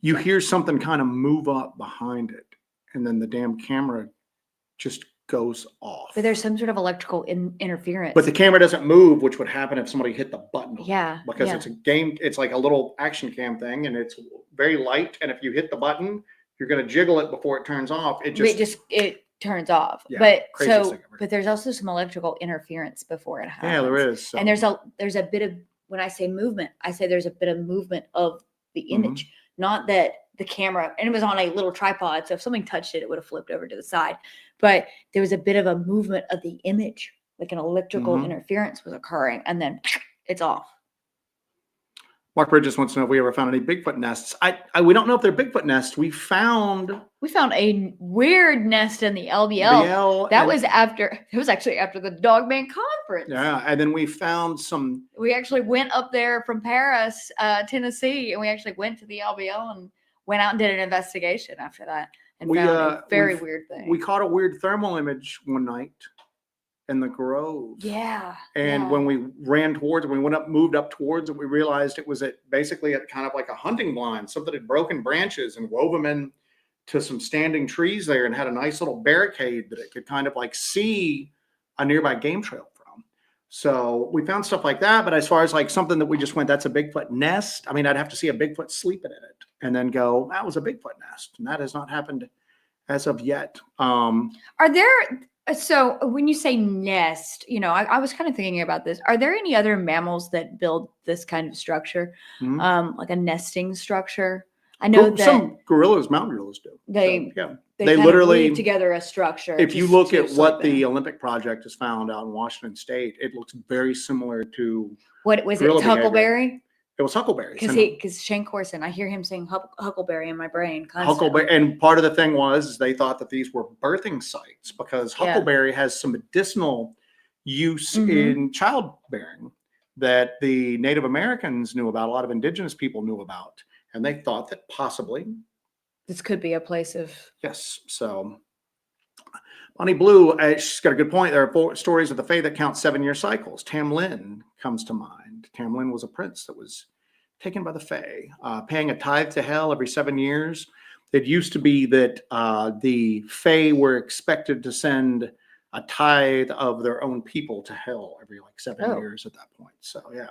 You hear something kind of move up behind it, and then the damn camera just goes off. But there's some sort of electrical interference. But the camera doesn't move, which would happen if somebody hit the button. Yeah. Because it's a game, it's like a little action cam thing, and it's very light. And if you hit the button, you're going to jiggle it before it turns off. It turns off. Yeah, but there's also some electrical interference before it happens. Yeah, there is. And there's a bit of, when I say movement, I say there's a bit of movement of the image, not that the camera, and it was on a little tripod. So if something touched it, it would have flipped over to the side. But there was a bit of a movement of the image, like an electrical interference was occurring, and then it's off. Mark Bridges wants to know if we ever found any Bigfoot nests. We don't know if they're Bigfoot nests. We found a weird nest in the LBL. That was actually after the Dogman conference. Yeah, and then we found some. We actually went up there from Paris, Tennessee, and we actually went to the LBL and went out and did an investigation after that, and found a very weird thing. We caught a weird thermal image one night in the grove. Yeah. And when we ran towards it, we moved up towards it, we realized it was basically at kind of like a hunting blind. Something had broken branches and wove them in to some standing trees there and had a nice little barricade that it could kind of like see a nearby game trail from. So we found stuff like that. But as far as like something that we just went, that's a Bigfoot nest. I mean, I'd have to see a Bigfoot sleeping in it and then go, that was a Bigfoot nest. And that has not happened as of yet. So when you say nest, I was kind of thinking about this. Are there any other mammals that build this kind of structure, like a nesting structure? I know that some mountain gorillas do. They they literally weave together a structure. If you look at what the Olympic Project has found out in Washington State, it looks very similar to what was it? Huckleberry. It was Huckleberry. Because Shane Corson, I hear him saying Huckleberry in my brain constantly. Huckleberry, and part of the thing was they thought that these were birthing sites because Huckleberry has some medicinal use in childbearing that the Native Americans knew about, a lot of indigenous people knew about, and they thought that possibly this could be a place of... Yes, so... Bonnie Blue, she's got a good point. There are 4 stories of the Fae that count 7-year cycles. Tam Lin comes to mind. Tam Lin was a prince that was taken by the Fae, paying a tithe to hell every 7 years. It used to be that the Fae were expected to send a tithe of their own people to hell every like 7 years at that point. So yeah,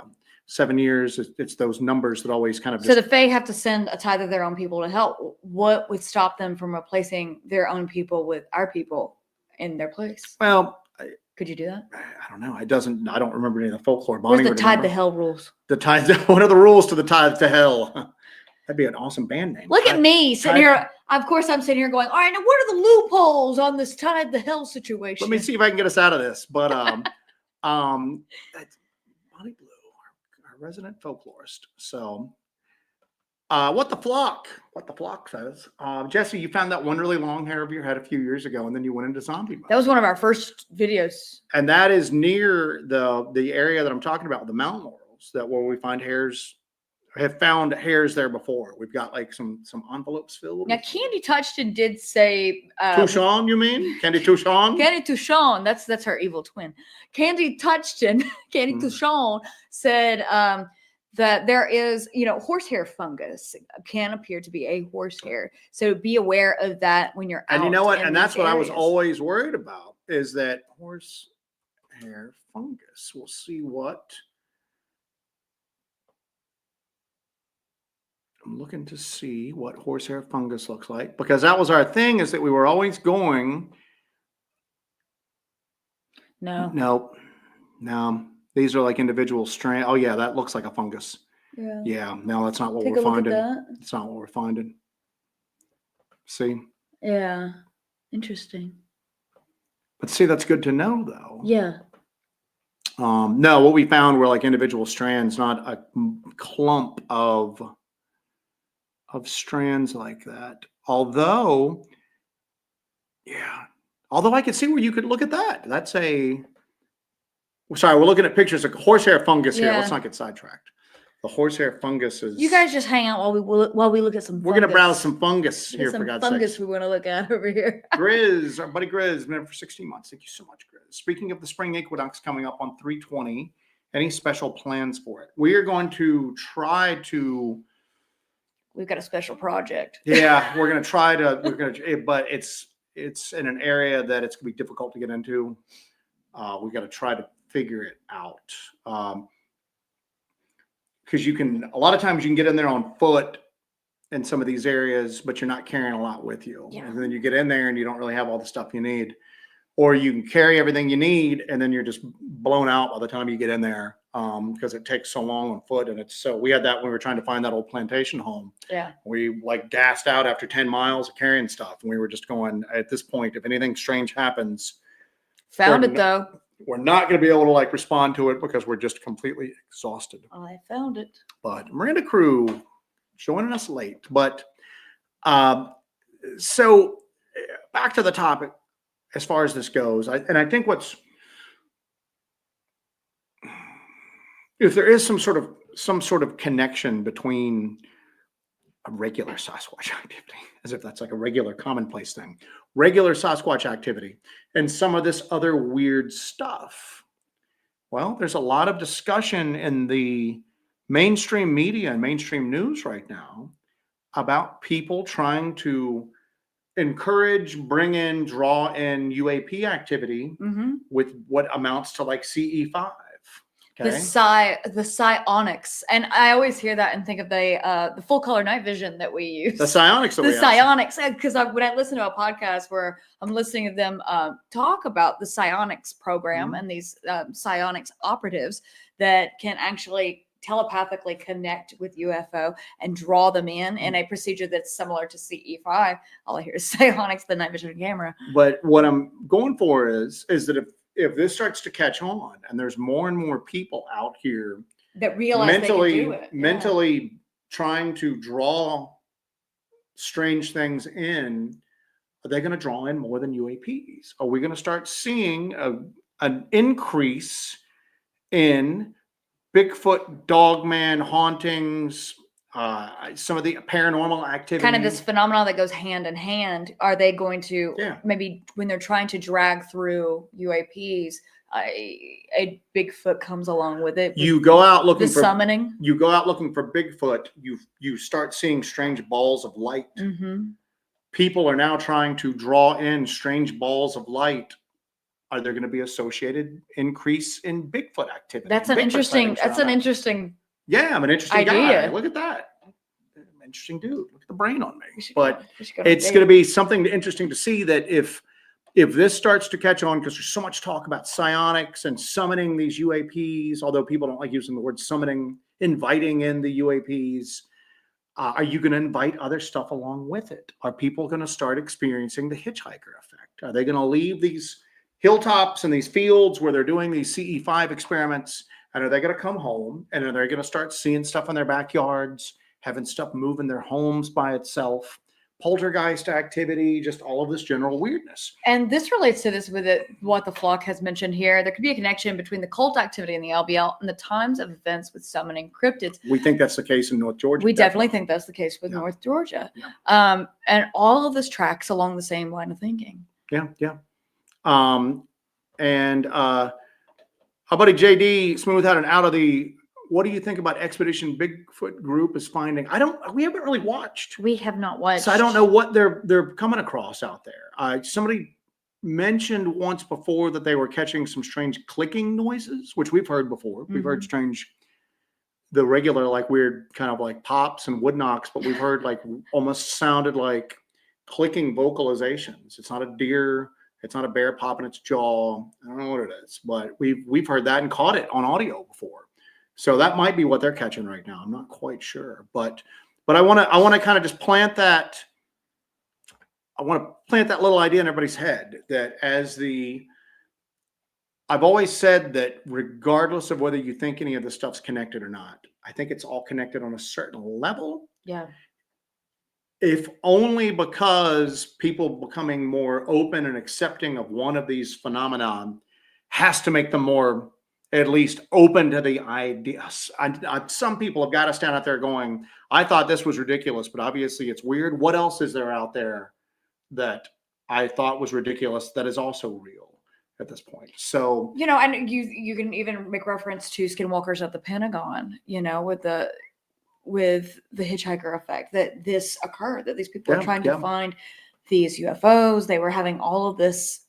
7 years, it's those numbers that always kind of... So the Fae have to send a tithe of their own people to hell. What would stop them from replacing their own people with our people in their place? Well, could you do that? I don't know. I don't remember any of the folklore. What's the tithe to hell rules? The tithe. What are the rules to the tithe to hell? That'd be an awesome band name. Look at me sitting here. Of course, I'm sitting here going, all right, now what are the loopholes on this tithe to hell situation? Let me see if I can get us out of this. But that's Bonnie Blue, our resident folklorist. So what the flock says. Jesse, you found that one really long hair of your head a few years ago, and then you went into zombie mode. That was one of our first videos. And that is near the area that I'm talking about, the mountain laurels, where we find hairs. Have found hairs there before. We've got like some envelopes filled. Now, Candy Touchton did say Touchon, you mean? Candy Touchon? Candy Touchon, that's her evil twin. Candy Touchton, Candy Touchon said that there is, horsehair fungus can appear to be a horsehair. So be aware of that when you're out. And you know what? And that's what I was always worried about, is that horsehair fungus. We'll see what. I'm looking to see what horsehair fungus looks like, because that was our thing, is that we were always going. No. These are like individual strands. Oh yeah, that looks like a fungus. Yeah. No, that's not what we're finding. It's not what we're finding. See? Yeah. Interesting. But see, that's good to know, though. Yeah. No, what we found were like individual strands, not a clump of strands like that. Although I could see where you could look at that. That's sorry, we're looking at pictures of horsehair fungus here. Let's not get sidetracked. The horsehair fungus is... You guys just hang out while we look at some fungus. We're going to browse some fungus here, for God's sake. Fungus we want to look at over here. Grizz, our buddy Grizz, been for 16 months. Thank you so much, Grizz. Speaking of the spring equinox coming up on 3/20, any special plans for it? We are going to try to... We've got a special project. Yeah, we're going to try to, but it's in an area that it's going to be difficult to get into. We've got to try to figure it out. Because a lot of times you can get in there on foot in some of these areas, but you're not carrying a lot with you. Yeah. And then you get in there and you don't really have all the stuff you need. Or you can carry everything you need and then you're just blown out by the time you get in there. because it takes so long on foot. And we had that when we were trying to find that old plantation home. Yeah. We like gassed out after 10 miles of carrying stuff. And we were just going, at this point, if anything strange happens, Found it though. we're not going to be able to like respond to it because we're just completely exhausted. I found it. But Miranda Crew joining us late. But so back to the topic as far as this goes. I think if there is some sort of connection between a regular Sasquatch activity, as if that's like a regular commonplace thing, regular Sasquatch activity, and some of this other weird stuff. Well, there's a lot of discussion in the mainstream media and mainstream news right now about people trying to encourage, bring in, draw in UAP activity with what amounts to like CE5. Okay. The psionics, and I always hear that and think of the full color night vision that we use. The psionics. The psionics, because when I listen to a podcast where I'm listening to them talk about the psionics program and these psionics operatives that can actually telepathically connect with UFO and draw them in a procedure that's similar to CE5. All I hear is psionics, the night vision camera. But what I'm going for is that if this starts to catch on and there's more and more people out here that realize mentally trying to draw strange things in, are they going to draw in more than UAPs? Are we going to start seeing an increase in Bigfoot, Dogman, hauntings, some of the paranormal activity? Kind of this phenomenon that goes hand in hand. Are they going to maybe when they're trying to drag through UAPs, a Bigfoot comes along with it? You go out looking for summoning. You go out looking for Bigfoot. You start seeing strange balls of light. People are now trying to draw in strange balls of light. Are there going to be associated increase in Bigfoot activity? That's an interesting. Yeah, I'm an interesting idea. Guy. Look at that. I'm an interesting dude. Look at the brain on me. But it's going to be something interesting to see that if this starts to catch on, because there's so much talk about psionics and summoning these UAPs, although people don't like using the word summoning, inviting in the UAPs. Are you going to invite other stuff along with it? Are people going to start experiencing the hitchhiker effect? Are they going to leave these hilltops and these fields where they're doing these CE5 experiments? And are they going to come home and are they going to start seeing stuff in their backyards, having stuff move in their homes by itself, poltergeist activity, just all of this general weirdness? And this relates to this with what the flock has mentioned here. There could be a connection between the cult activity in the LBL and the times of events with summoning cryptids. We think that's the case in North Georgia. We definitely think that's the case with North Georgia. And all of this tracks along the same line of thinking. Yeah. Our buddy JD Smooth had an out of the, what do you think about Expedition Bigfoot group is finding? We haven't really watched. We have not watched. So I don't know what they're coming across out there. Somebody mentioned once before that they were catching some strange clicking noises, which we've heard before. We've heard the regular, like weird kind of like pops and wood knocks, but we've heard like almost sounded like clicking vocalizations. It's not a deer. It's not a bear popping its jaw. I don't know what it is, but we've heard that and caught it on audio before. So that might be what they're catching right now. I'm not quite sure, but I want to kind of just plant that. I want to plant that little idea in everybody's head that I've always said that regardless of whether you think any of this stuff's connected or not, I think it's all connected on a certain level. Yeah. If only because people becoming more open and accepting of one of these phenomenon has to make them more at least open to the ideas. Some people have got to stand out there going, I thought this was ridiculous, but obviously it's weird. What else is there out there that I thought was ridiculous that is also real at this point? So, and you can even make reference to skinwalkers at the Pentagon, with the hitchhiker effect, that this occurred, that these people are trying to find these UFOs. They were having all of this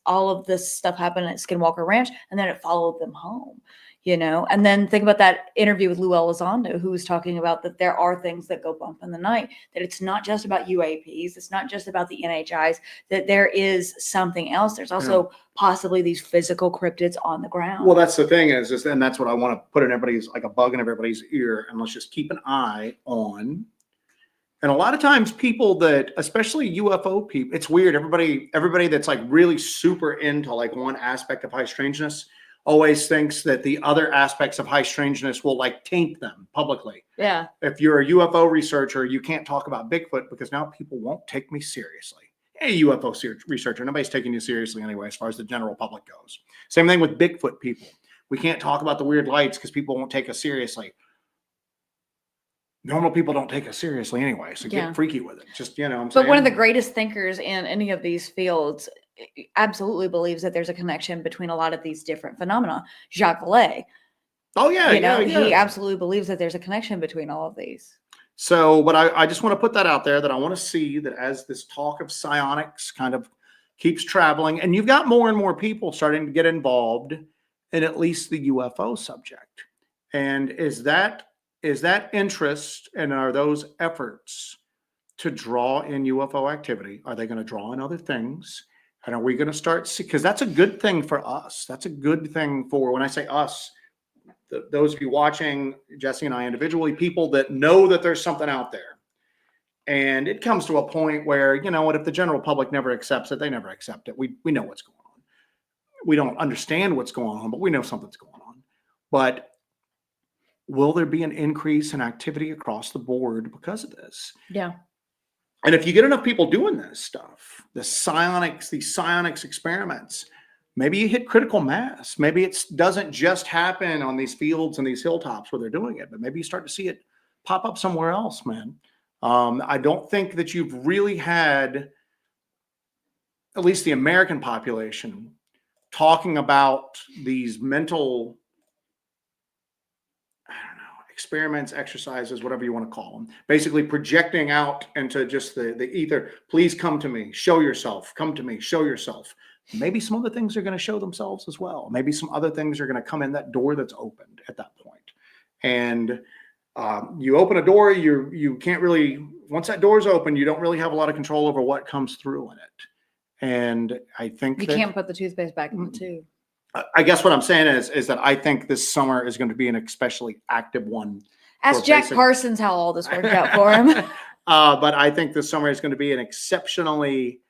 stuff happen at Skinwalker Ranch, and then it followed them home. you know. And then think about that interview with Lou Elizondo, who was talking about that there are things that go bump in the night, that it's not just about UAPs, it's not just about the NHIs, that there is something else. There's also possibly these physical cryptids on the ground. Well, that's the thing is, and that's what I want to put in everybody's, like a bug in everybody's ear, and let's just keep an eye on. And a lot of times people that, especially UFO people, it's weird. Everybody that's like really super into like one aspect of high strangeness always thinks that the other aspects of high strangeness will like taint them publicly. Yeah. If you're a UFO researcher, you can't talk about Bigfoot because now people won't take me seriously. Hey, UFO researcher, nobody's taking you seriously anyway, as far as the general public goes. Same thing with Bigfoot people. We can't talk about the weird lights because people won't take us seriously. Normal people don't take us seriously anyway, so get freaky with it. Just, you know what I'm saying? But one of the greatest thinkers in any of these fields absolutely believes that there's a connection between a lot of these different phenomena. Jacques Vallée. Oh, yeah. He absolutely believes that there's a connection between all of these. So, but I just want to put that out there, that I want to see that as this talk of psionics kind of keeps traveling, and you've got more and more people starting to get involved in at least the UFO subject. And is that interest, and are those efforts to draw in UFO activity, are they going to draw in other things? And are we going to start because that's a good thing for us. That's a good thing for, when I say us, those of you watching, Jesse and I individually, people that know that there's something out there. And it comes to a point where, you know what, if the general public never accepts it, they never accept it. We know what's going on. We don't understand what's going on, but we know something's going on. But will there be an increase in activity across the board because of this? Yeah. And if you get enough people doing this stuff, these psionics experiments, maybe you hit critical mass. Maybe it doesn't just happen on these fields and these hilltops where they're doing it, but maybe you start to see it pop up somewhere else, man. I don't think that you've really had, at least the American population, talking about these mental, experiments, exercises, whatever you want to call them, basically projecting out into just the ether. Please come to me, show yourself, come to me, show yourself. Maybe some other things are going to show themselves as well. Maybe some other things are going to come in that door that's opened at that point. And you open a door, you can't really, once that door's open, you don't really have a lot of control over what comes through in it. And I think you can't put the toothpaste back in the tube. I guess what I'm saying is that I think this summer is going to be an especially active one. Ask Jack Parsons how all this worked out for him. But I think this summer is going to be an exceptionally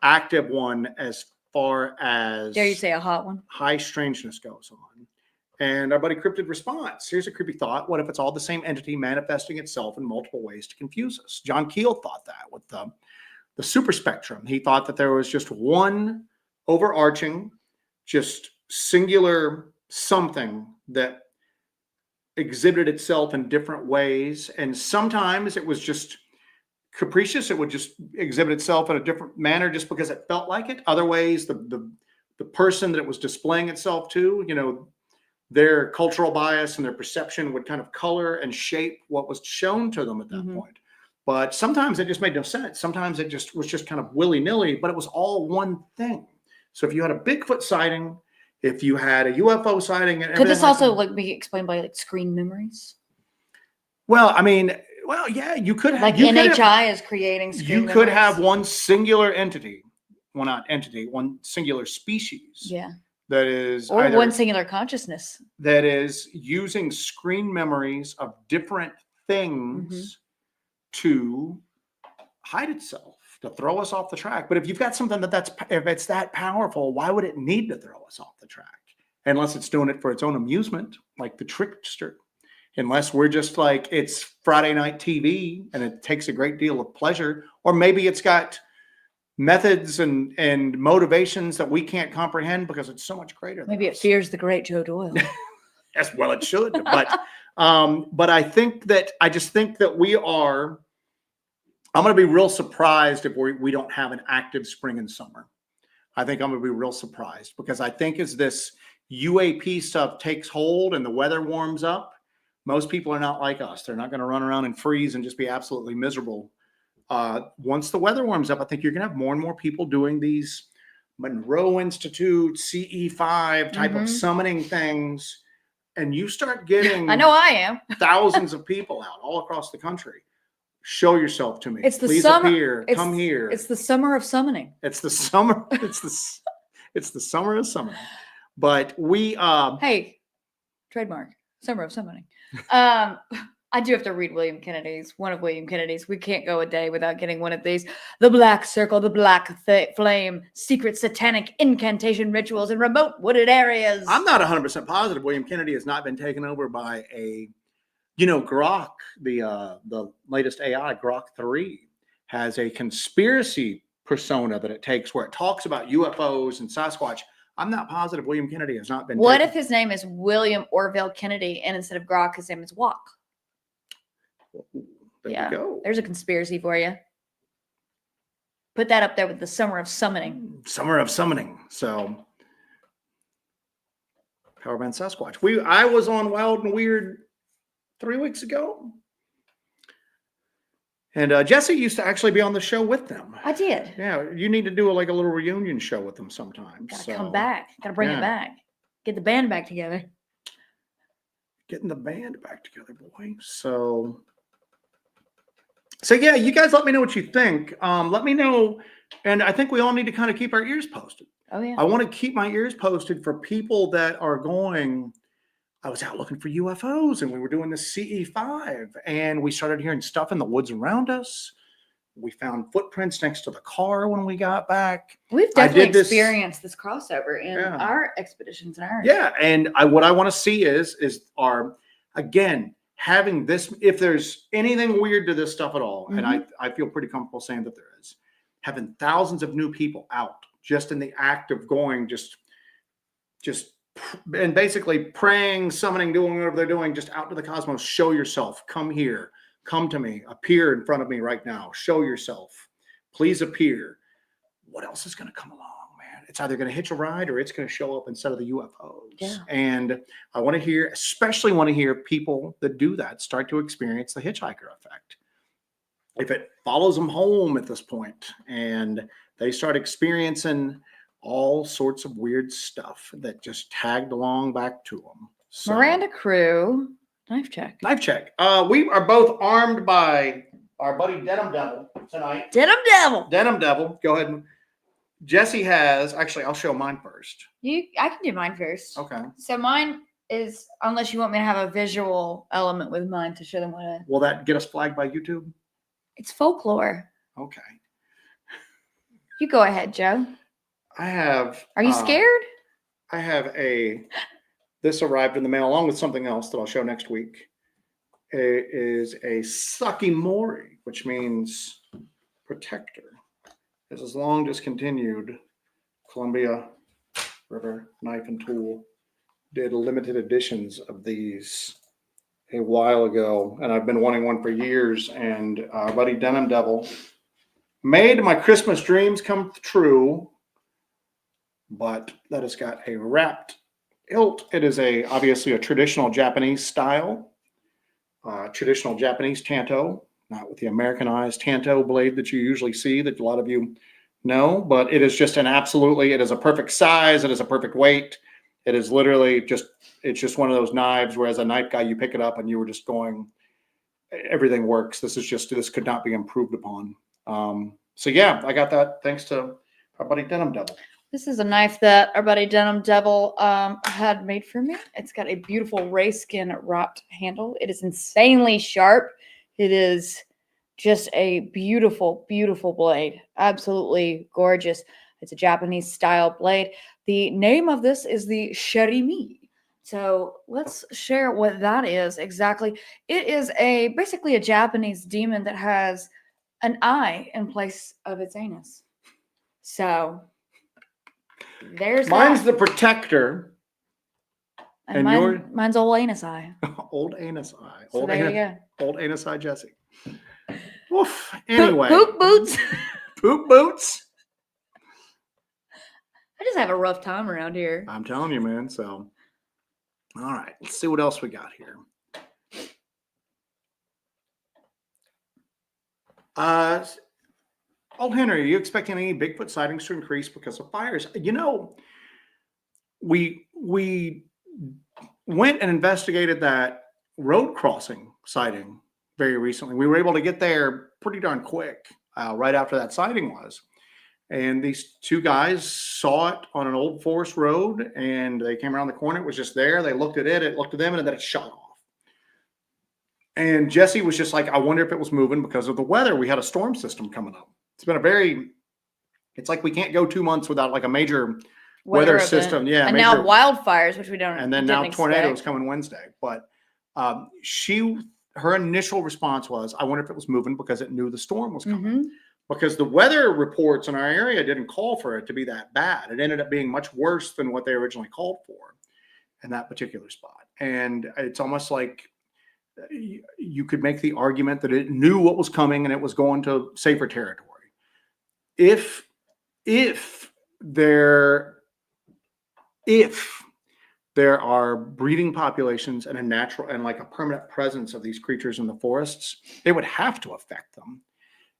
active one as far as, dare you say, a hot one, high strangeness goes on. And our buddy Cryptid response. Here's a creepy thought. What if it's all the same entity manifesting itself in multiple ways to confuse us? John Keel thought that with the super spectrum. He thought that there was just one overarching, just singular something that exhibited itself in different ways. And sometimes it was just capricious. It would just exhibit itself in a different manner just because it felt like it. Other ways, the person that it was displaying itself to, you know, their cultural bias and their perception would kind of color and shape what was shown to them at that point. But sometimes it just made no sense. Sometimes it just was just kind of willy-nilly, but it was all one thing. So if you had a Bigfoot sighting, if you had a UFO sighting, and could this also like be explained by like screen memories? Well, I mean, well, yeah, you could have, like NHI is creating screen you memories. could have one singular entity, well, not entity, one singular species. Yeah. That is, or one singular consciousness that is using screen memories of different things to hide itself, to throw us off the track. But if you've got something if it's that powerful, why would it need to throw us off the track? Unless it's doing it for its own amusement, like the trickster. Unless we're just like, it's Friday night TV and it takes a great deal of pleasure. Or maybe it's got methods and motivations that we can't comprehend because it's so much greater than maybe it fears the great Joe Doyle. As well it should. But I think that, I just think that I'm going to be real surprised if we don't have an active spring and summer. I think I'm going to be real surprised because I think as this UAP stuff takes hold and the weather warms up, most people are not like us. They're not going to run around and freeze and just be absolutely miserable. Once the weather warms up, I think you're going to have more and more people doing these Monroe Institute, CE5 type of summoning things. and you start getting I know I am. thousands of people out all across the country, show yourself to me. It's the Please summer. appear. Come here. It's the summer of summoning. It's the summer. It's the summer of summoning. But we Hey, trademark, summer of summoning. I do have to read one of William Kennedy's. We can't go a day without getting one of these. The Black Circle, the Black Flame, secret satanic incantation rituals in remote wooded areas. I'm not 100% positive William Kennedy has not been taken over by a, Grok, the latest AI, Grok 3, has a conspiracy persona that it takes where it talks about UFOs and Sasquatch. I'm not positive William Kennedy has not been What taken. if his name is William Orville Kennedy and instead of Grok, his name is Walk? There you go. There's a conspiracy for you. Put that up there with the summer of summoning. Summer of summoning. So, Power Band Sasquatch. I was on Wild and Weird 3 weeks ago. And Jesse used to actually be on the show with them. I did. Yeah, you need to do a little reunion show with them sometime. Gotta come back. Gotta bring it back. Get the band back together. Getting the band back together, boy. So yeah, you guys let me know what you think. Let me know. And I think we all need to kind of keep our ears posted. Oh, yeah. I want to keep my ears posted for people that are going. I was out looking for UFOs and we were doing the CE5 and we started hearing stuff in the woods around us. We found footprints next to the car when we got back. We've definitely experienced this crossover in our expeditions and ours. Yeah. And what I want to see is again, having this, if there's anything weird to this stuff at all, and I feel pretty comfortable saying that there is, having thousands of new people out just in the act of going, just and basically praying, summoning, doing whatever they're doing, just out to the cosmos. Show yourself. Come here. Come to me. Appear in front of me right now. Show yourself. Please appear. What else is going to come along, man? It's either going to hitch a ride or it's going to show up instead of the UFOs. Yeah. And I want to hear, especially want to hear people that do that start to experience the hitchhiker effect. If it follows them home at this point and they start experiencing all sorts of weird stuff that just tagged along back to them. So, Miranda Crew, knife check. Knife check. We are both armed by our buddy Denim Devil tonight. Denim Devil. Denim Devil. Go ahead. Jesse has, actually, I'll show mine first. I can do mine first. Okay. So mine is, unless you want me to have a visual element with mine to show them what it is. Will that get us flagged by YouTube? It's folklore. Okay. You go ahead, Joe. I have. Are you scared? I have this arrived in the mail along with something else that I'll show next week. It is a Sakimori, which means protector. This is long discontinued Columbia River knife and tool. Did limited editions of these a while ago, and I've been wanting one for years. And our buddy Denim Devil made my Christmas dreams come true. But that has got a wrapped hilt. It is obviously a traditional Japanese style, traditional Japanese tanto, not with the Americanized tanto blade that you usually see that a lot of you know, but it is just it is a perfect size. It is a perfect weight. It is literally it's just one of those knives where as a knife guy, you pick it up and you were just going, everything works. This could not be improved upon. So yeah, I got that thanks to our buddy Denim Devil. This is a knife that our buddy Denim Devil had made for me. It's got a beautiful ray skin wrapped handle. It is insanely sharp. It is just a beautiful, beautiful blade. Absolutely gorgeous. It's a Japanese style blade. The name of this is the Shirimi. So let's share what that is exactly. It is basically a Japanese demon that has an eye in place of its anus. So there's mine's the protector. And mine's old anus eye. Old anus eye. So there you go. Old anus eye Jesse. Woof. Anyway. Poop boots. Poop boots. I just have a rough time around here. I'm telling you, man. So, all right. Let's see what else we got here. Old Henry, are you expecting any Bigfoot sightings to increase because of fires? We went and investigated that road crossing sighting very recently. We were able to get there pretty darn quick, right after that sighting was. And these two guys saw it on an old forest road, and they came around the corner. It was just there. They looked at it looked at them, and then it shot off. And Jesse was just like, I wonder if it was moving because of the weather. We had a storm system coming up. It's like we can't go 2 months without like a major weather system. Yeah. And now wildfires, which we don't. And then now tornadoes coming Wednesday. But her initial response was, I wonder if it was moving because it knew the storm was coming. Mm-hmm. Because the weather reports in our area didn't call for it to be that bad. It ended up being much worse than what they originally called for in that particular spot. And it's almost like you could make the argument that it knew what was coming and it was going to safer territory. If there are breeding populations and a natural and like a permanent presence of these creatures in the forests, it would have to affect them.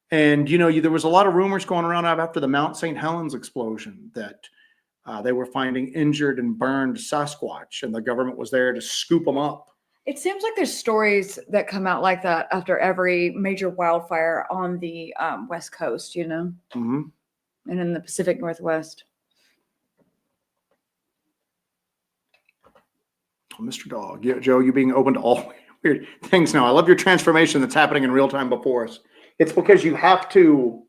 And, there was a lot of rumors going around after the Mount St. Helens explosion that they were finding injured and burned Sasquatch, and the government was there to scoop them up. It seems like there's stories that come out like that after every major wildfire on the West Coast, Mm-hmm. And in the Pacific Northwest. Mr. Dog, Joe, you being open to all weird things now. I love your transformation that's happening in real time before us. It's because you have to,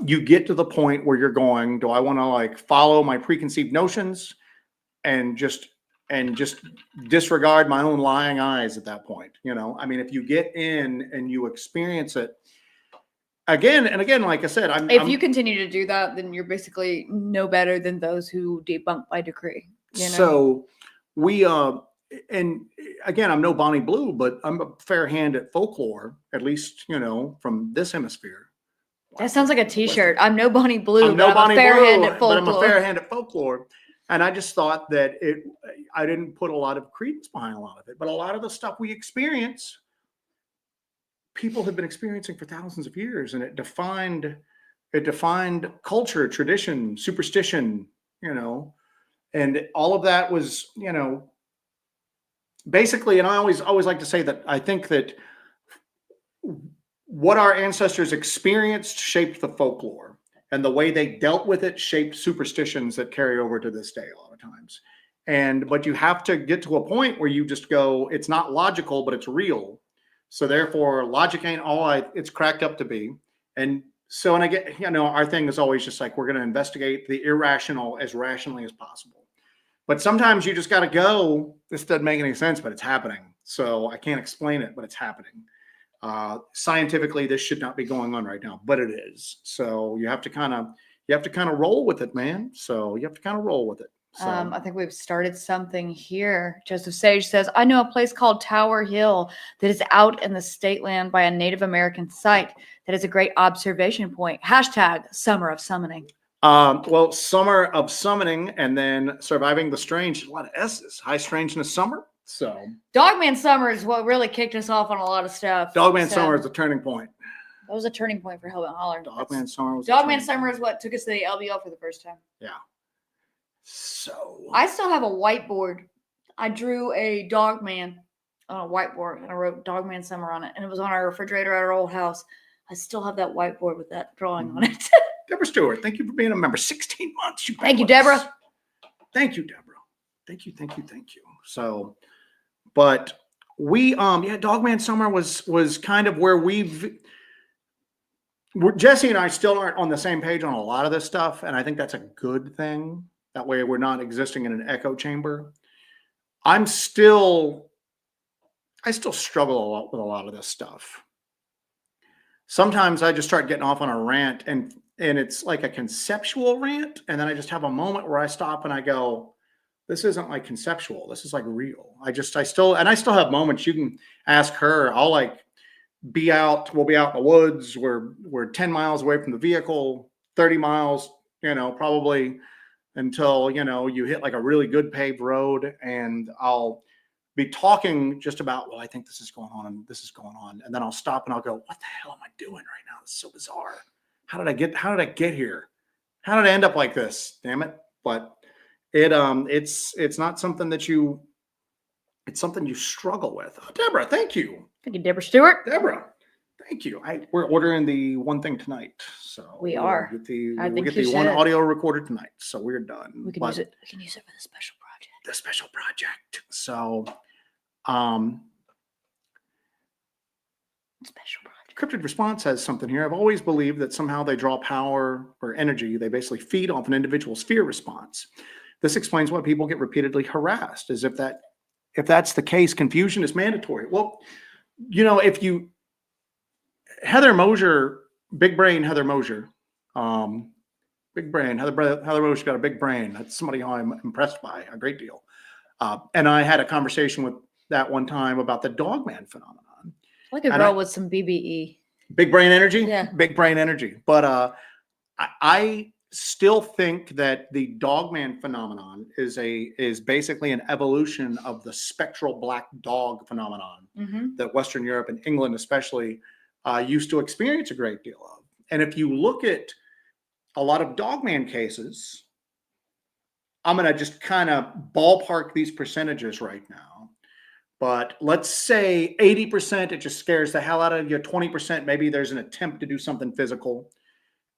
you get to the point where you're going, do I want to like follow my preconceived notions and just disregard my own lying eyes at that point? I mean, if you get in and you experience it again and again, like I said, if you continue to do that, then you're basically no better than those who debunk by decree. So we, and again, I'm no Bonnie Blue, but I'm a fair hand at folklore, at least, from this hemisphere. That sounds like a t-shirt. I'm no Bonnie Blue, I'm no Bonnie fair Blue, hand at folklore. but I'm a fair hand at folklore. And I just thought that I didn't put a lot of credence behind a lot of it, but a lot of the stuff we experience, people have been experiencing for thousands of years, and it defined culture, tradition, superstition, and all of that was, basically, and I always like to say that I think that what our ancestors experienced shaped the folklore, and the way they dealt with it shaped superstitions that carry over to this day a lot of times. But you have to get to a point where you just go, it's not logical, but it's real. So therefore, logic ain't all it's cracked up to be. And so, and I get, our thing is always just like, we're going to investigate the irrational as rationally as possible. But sometimes you just got to go, this doesn't make any sense, but it's happening. So I can't explain it, but it's happening. Scientifically, this should not be going on right now, but it is. So you have to kind of roll with it, man. So you have to kind of roll with it. So. I think we've started something here. Joseph Sage says, I know a place called Tower Hill that is out in the state land by a Native American site that is a great observation point. # Summer of Summoning. Well, Summer of Summoning, and then Surviving the Strange. A lot of S's. High Strangeness Summer. So Dogman Summer is what really kicked us off on a lot of stuff. Dogman Summer is a turning point. That was a turning point for Hellbent Holler. Dogman Summer is what took us to the LBL for the first time. Yeah. So I still have a whiteboard. I drew a Dogman on a whiteboard, and I wrote Dogman Summer on it, and it was on our refrigerator at our old house. I still have that whiteboard with that drawing on it. Deborah Stewart, thank you for being a member. 16 months. Thank you, Deborah. Thank you, Deborah. Thank you. So, but we, Dogman Summer was kind of where Jesse and I still aren't on the same page on a lot of this stuff. And I think that's a good thing. That way we're not existing in an echo chamber. I still struggle a lot with a lot of this stuff. Sometimes I just start getting off on a rant and it's like a conceptual rant. And then I just have a moment where I stop and I go, this isn't like conceptual. This is like real. I still have moments. You can ask her. I'll like we'll be out in the woods. We're 10 miles away from the vehicle, 30 miles, probably until, you hit like a really good paved road, and I'll be talking just about, well, I think this is going on and this is going on. And then I'll stop and I'll go, what the hell am I doing right now? It's so bizarre. How did I get here? How did I end up like this? Damn it. But it's not something that you it's something you struggle with. Oh, Deborah, thank you. Thank you, Deborah Stewart. Deborah, thank you. We're ordering the one thing tonight, so We are. Get the I we'll think get you the one should. audio recorder tonight, so we're done. We can use it. We can use it for the special project. The special project. So, Special project. Cryptid Response has something here. I've always believed that somehow they draw power or energy. They basically feed off an individual's fear response. This explains why people get repeatedly harassed, as if that's the case, confusion is mandatory. Well, you know, Heather Mosier, big brain Heather Mosier, big brain, Heather Mosier's got a big brain. That's somebody who I'm impressed by a great deal. And I had a conversation with that one time about the Dogman phenomenon. Like a girl with some BBE. Big brain energy? Yeah. Big brain energy. But I still think that the Dogman phenomenon is basically an evolution of the spectral black dog phenomenon that Western Europe and England especially used to experience a great deal of. And if you look at a lot of Dogman cases, I'm going to just kind of ballpark these percentages right now. But let's say 80%, it just scares the hell out of you. 20%, maybe there's an attempt to do something physical.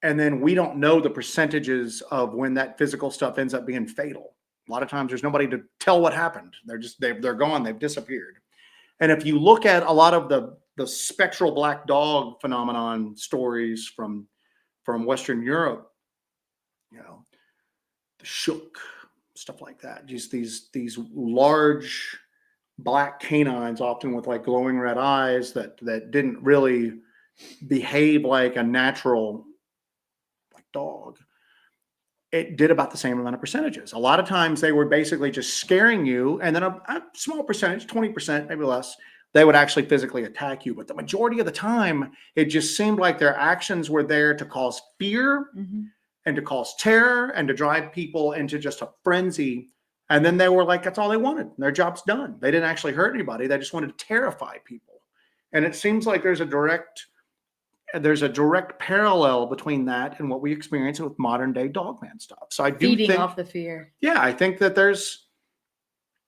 And then we don't know the percentages of when that physical stuff ends up being fatal. A lot of times there's nobody to tell what happened. They're gone. They've disappeared. And if you look at a lot of the spectral black dog phenomenon stories from Western Europe, you know, the shook, stuff like that, just these large black canines, often with like glowing red eyes that didn't really behave like a natural dog. It did about the same amount of percentages. A lot of times they were basically just scaring you, and then a small percentage, 20%, maybe less, they would actually physically attack you. But the majority of the time, it just seemed like their actions were there to cause fear and to cause terror and to drive people into just a frenzy. And then they were like, that's all they wanted. Their job's done. They didn't actually hurt anybody. They just wanted to terrify people. And it seems like there's a direct parallel between that and what we experience with modern day Dogman stuff. So I do think off the fear. Yeah, I think that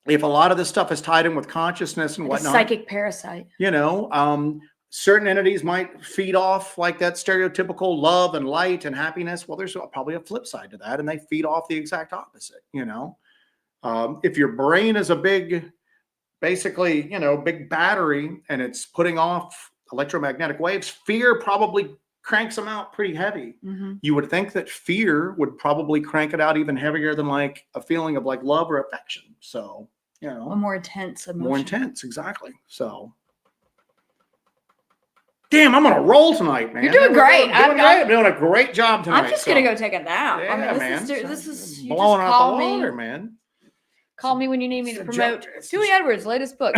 if a lot of this stuff is tied in with consciousness and whatnot, psychic parasite, you know, certain entities might feed off like that stereotypical love and light and happiness. Well, there's probably a flip side to that, and they feed off the exact opposite. You know, if your brain is a big battery and it's putting off electromagnetic waves, fear probably cranks them out pretty heavy. You would think that fear would probably crank it out even heavier than like a feeling of like love or affection. So, you know, a more intense emotion. More intense, exactly. So, damn, I'm on a roll tonight, man. You're doing great. I'm doing a great job tonight. I'm just gonna go take a nap. Yeah, I mean, man. This is you blowing just out call the me, water, man. Call me when you need me to promote It's Julie Edwards' latest book.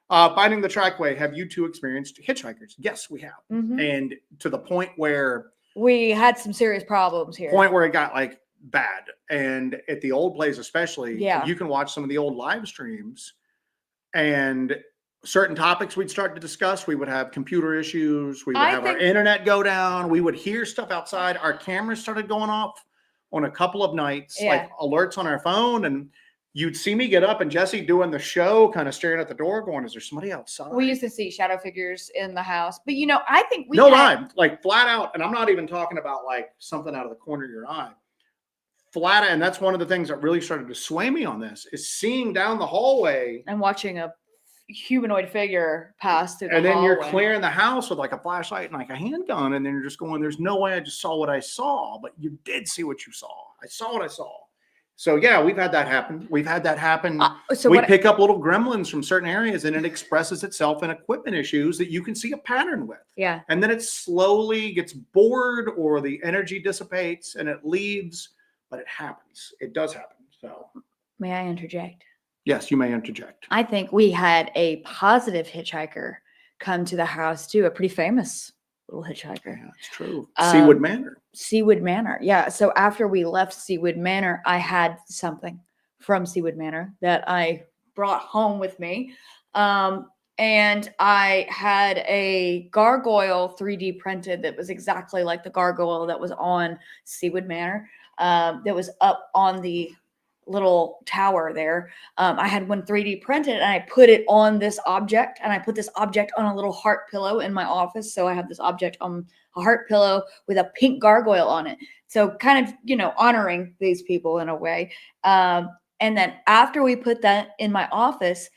Finding the Trackway. Have you two experienced hitchhikers? Yes, we have. And to the point where we had some serious problems here. Point where it got like bad. And at the old place, especially, you can watch some of the old live streams and certain topics we'd start to discuss. We would have computer issues. We would have our internet go down. We would hear stuff outside. Our cameras started going off on a couple of nights, like alerts on our phone. And you'd see me get up and Jesse doing the show, kind of staring at the door going, is there somebody outside? We used to see shadow figures in the house. But, you know, I think lie, like flat out. And I'm not even talking about like something out of the corner of your eye. Flat out. And that's one of the things that really started to sway me on this is seeing down the hallway. And watching a humanoid figure pass through the hallway. And then you're clearing the house with like a flashlight and like a handgun. And then you're just going, there's no way I just saw what I saw. But you did see what you saw. I saw what I saw. So yeah, we've had that happen. We pick up little gremlins from certain areas and it expresses itself in equipment issues that you can see a pattern with. Yeah. And then it slowly gets bored or the energy dissipates and it leaves, but it happens. It does happen. So may I interject? Yes, you may interject. I think we had a positive hitchhiker come to the house too, a pretty famous little hitchhiker. Yeah, that's true. Seawood Manor. Seawood Manor. Yeah. So after we left Seawood Manor, I had something from Seawood Manor that I brought home with me. And I had a gargoyle 3D printed that was exactly like the gargoyle that was on Seawood Manor. That was up on the little tower there. I had one 3D printed and I put it on this object, and I put this object on a little heart pillow in my office. So I have this object on a heart pillow with a pink gargoyle on it. So kind of, honoring these people in a way. And then after we put that in my office,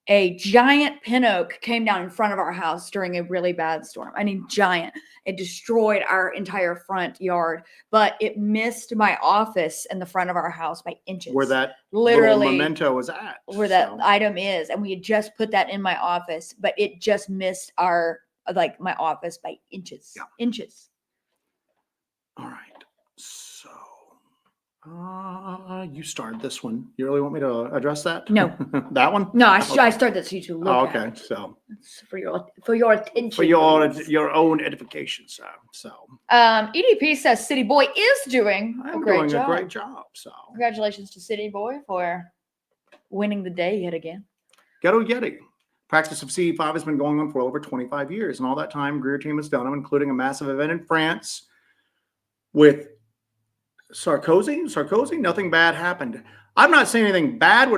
a giant pin oak came down in front of our house during a really bad storm. I mean, giant. It destroyed our entire front yard, but it missed my office in the front of our house by inches. Where that literally little memento was at. Where that item is. And we had just put that in my office, but it just missed my office by inches. Yeah. Inches. All right. So you started this one. You really want me to address that? No. That one? No, I started that so you to look okay. at. So it's for your attention. For your own edification. So EDP says City Boy is doing a great job. So congratulations to City Boy for winning the day yet again. Ghetto Yeti. Practice of CE5 has been going on for over 25 years. And all that time, Greer team has done them, including a massive event in France with Sarkozy, nothing bad happened. I'm not saying anything bad.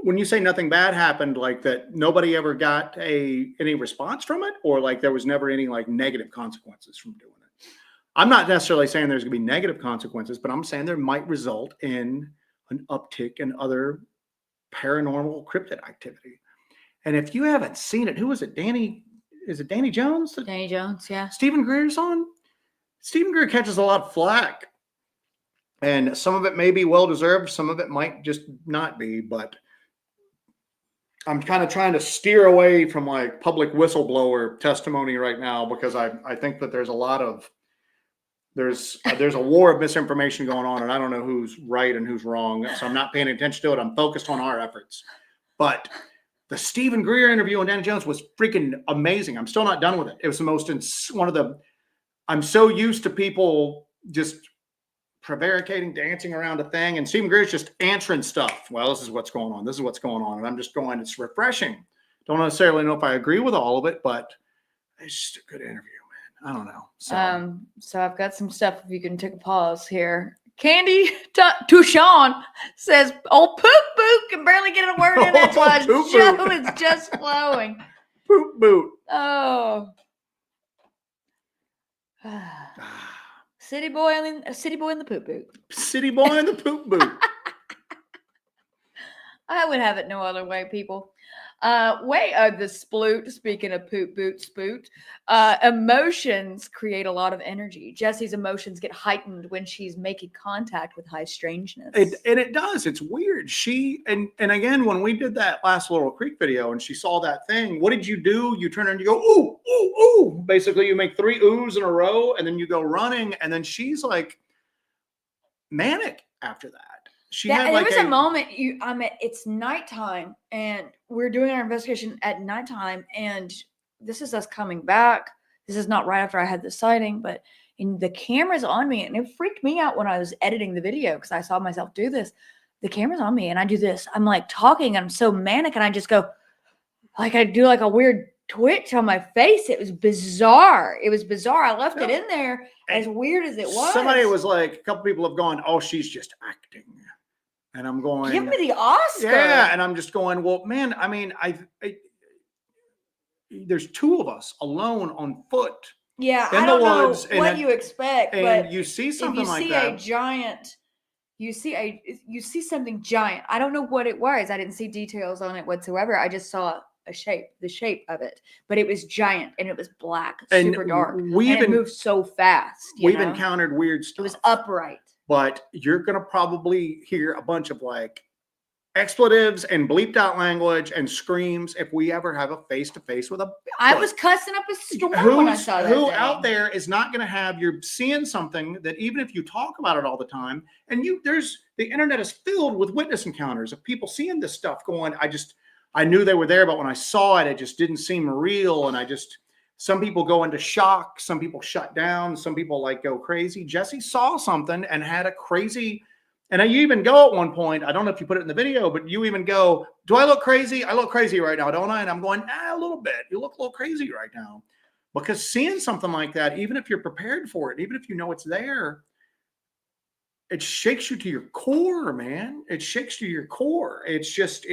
When you say nothing bad happened, like that nobody ever got any response from it, or like there was never any like negative consequences from doing it. I'm not necessarily saying there's going to be negative consequences, but I'm saying there might result in an uptick in other paranormal cryptid activity. And if you haven't seen it, who is it? Is it Danny Jones? Danny Jones, yeah. Stephen Greer's on. Stephen Greer catches a lot of flack. And some of it may be well-deserved. Some of it might just not be. But I'm kind of trying to steer away from like public whistleblower testimony right now, because I think that there's a lot of, there's a war of misinformation going on, and I don't know who's right and who's wrong. So I'm not paying attention to it. I'm focused on our efforts. But the Stephen Greer interview on Danny Jones was freaking amazing. I'm still not done with it. It was the most, I'm so used to people just prevaricating, dancing around a thing, and Stephen Greer's just answering stuff. Well, this is what's going on. This is what's going on. And I'm just going, it's refreshing. Don't necessarily know if I agree with all of it, but it's just a good interview, man. I don't know. So I've got some stuff, if you can take a pause here. Candy Touchon says, "Oh, poop boot can barely get a word in. That's why his show is just flowing." Poop boot. Oh. City boy in the poop boot. City boy in the poop boot. I would have it no other way, people. The sploot, speaking of poop boot spoot, emotions create a lot of energy. Jessie's emotions get heightened when she's making contact with high strangeness. It does. It's weird. And again, when we did that last Laurel Creek video and she saw that thing, what did you do? You turn and you go, ooh, ooh, ooh. Basically, you make 3 oohs in a row, and then you go running, and then she's like manic after that. There was a moment it's nighttime, and we're doing our investigation at nighttime, and this is us coming back. This is not right after I had the sighting, but the camera's on me, and it freaked me out when I was editing the video because I saw myself do this. The camera's on me, and I do this. I'm like talking, and I'm so manic, and I just go, like I do like a weird twitch on my face. It was bizarre. I left it in there as weird as it was. Somebody was like, a couple people have gone, "Oh, she's just acting." And I'm going, give me the Oscar. Yeah. And I'm just going, well, man, I mean, there's 2 of us alone on foot. Yeah. I don't know what you expect, but you see something like that. You see something giant. I don't know what it was. I didn't see details on it whatsoever. I just saw the shape of it, but it was giant and it was black, super dark. And it moved so fast. We've encountered weird stuff. It was upright. But you're going to probably hear a bunch of like expletives and bleeped out language and screams if we ever have a face-to-face with a Bigfoot. I was cussing up a storm when I saw that. Who out there is not going to have, you're seeing something that even if you talk about it all the time, and the internet is filled with witness encounters of people seeing this stuff going, I knew they were there, but when I saw it, it just didn't seem real. And some people go into shock. Some people shut down. Some people like go crazy. Jesse saw something and had a crazy, and you even go at one point, I don't know if you put it in the video, but you even go, do I look crazy? I look crazy right now, don't I? And I'm going, a little bit. You look a little crazy right now. Because seeing something like that, even if you're prepared for it, even if you know it's there, it shakes you to your core, man. It shakes you to your core. It's just,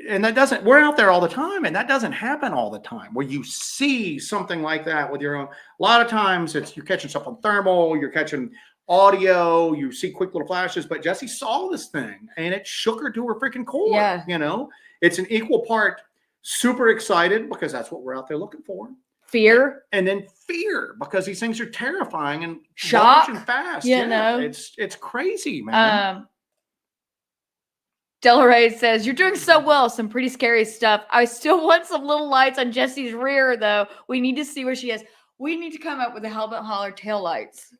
and that doesn't, we're out there all the time, and that doesn't happen all the time where you see something like that with your own. A lot of times you're catching stuff on thermal, you're catching audio, you see quick little flashes, but Jessie saw this thing and it shook her to her freaking core. Yeah. You know, it's an equal part super excited because that's what we're out there looking for. Fear. And then fear because these things are terrifying and shock large and fast. You know, it's crazy, man. Delaray says, you're doing so well. Some pretty scary stuff. I still want some little lights on Jessie's rear, though. We need to see where she is. We need to come up with the Hellbent Holler tail lights.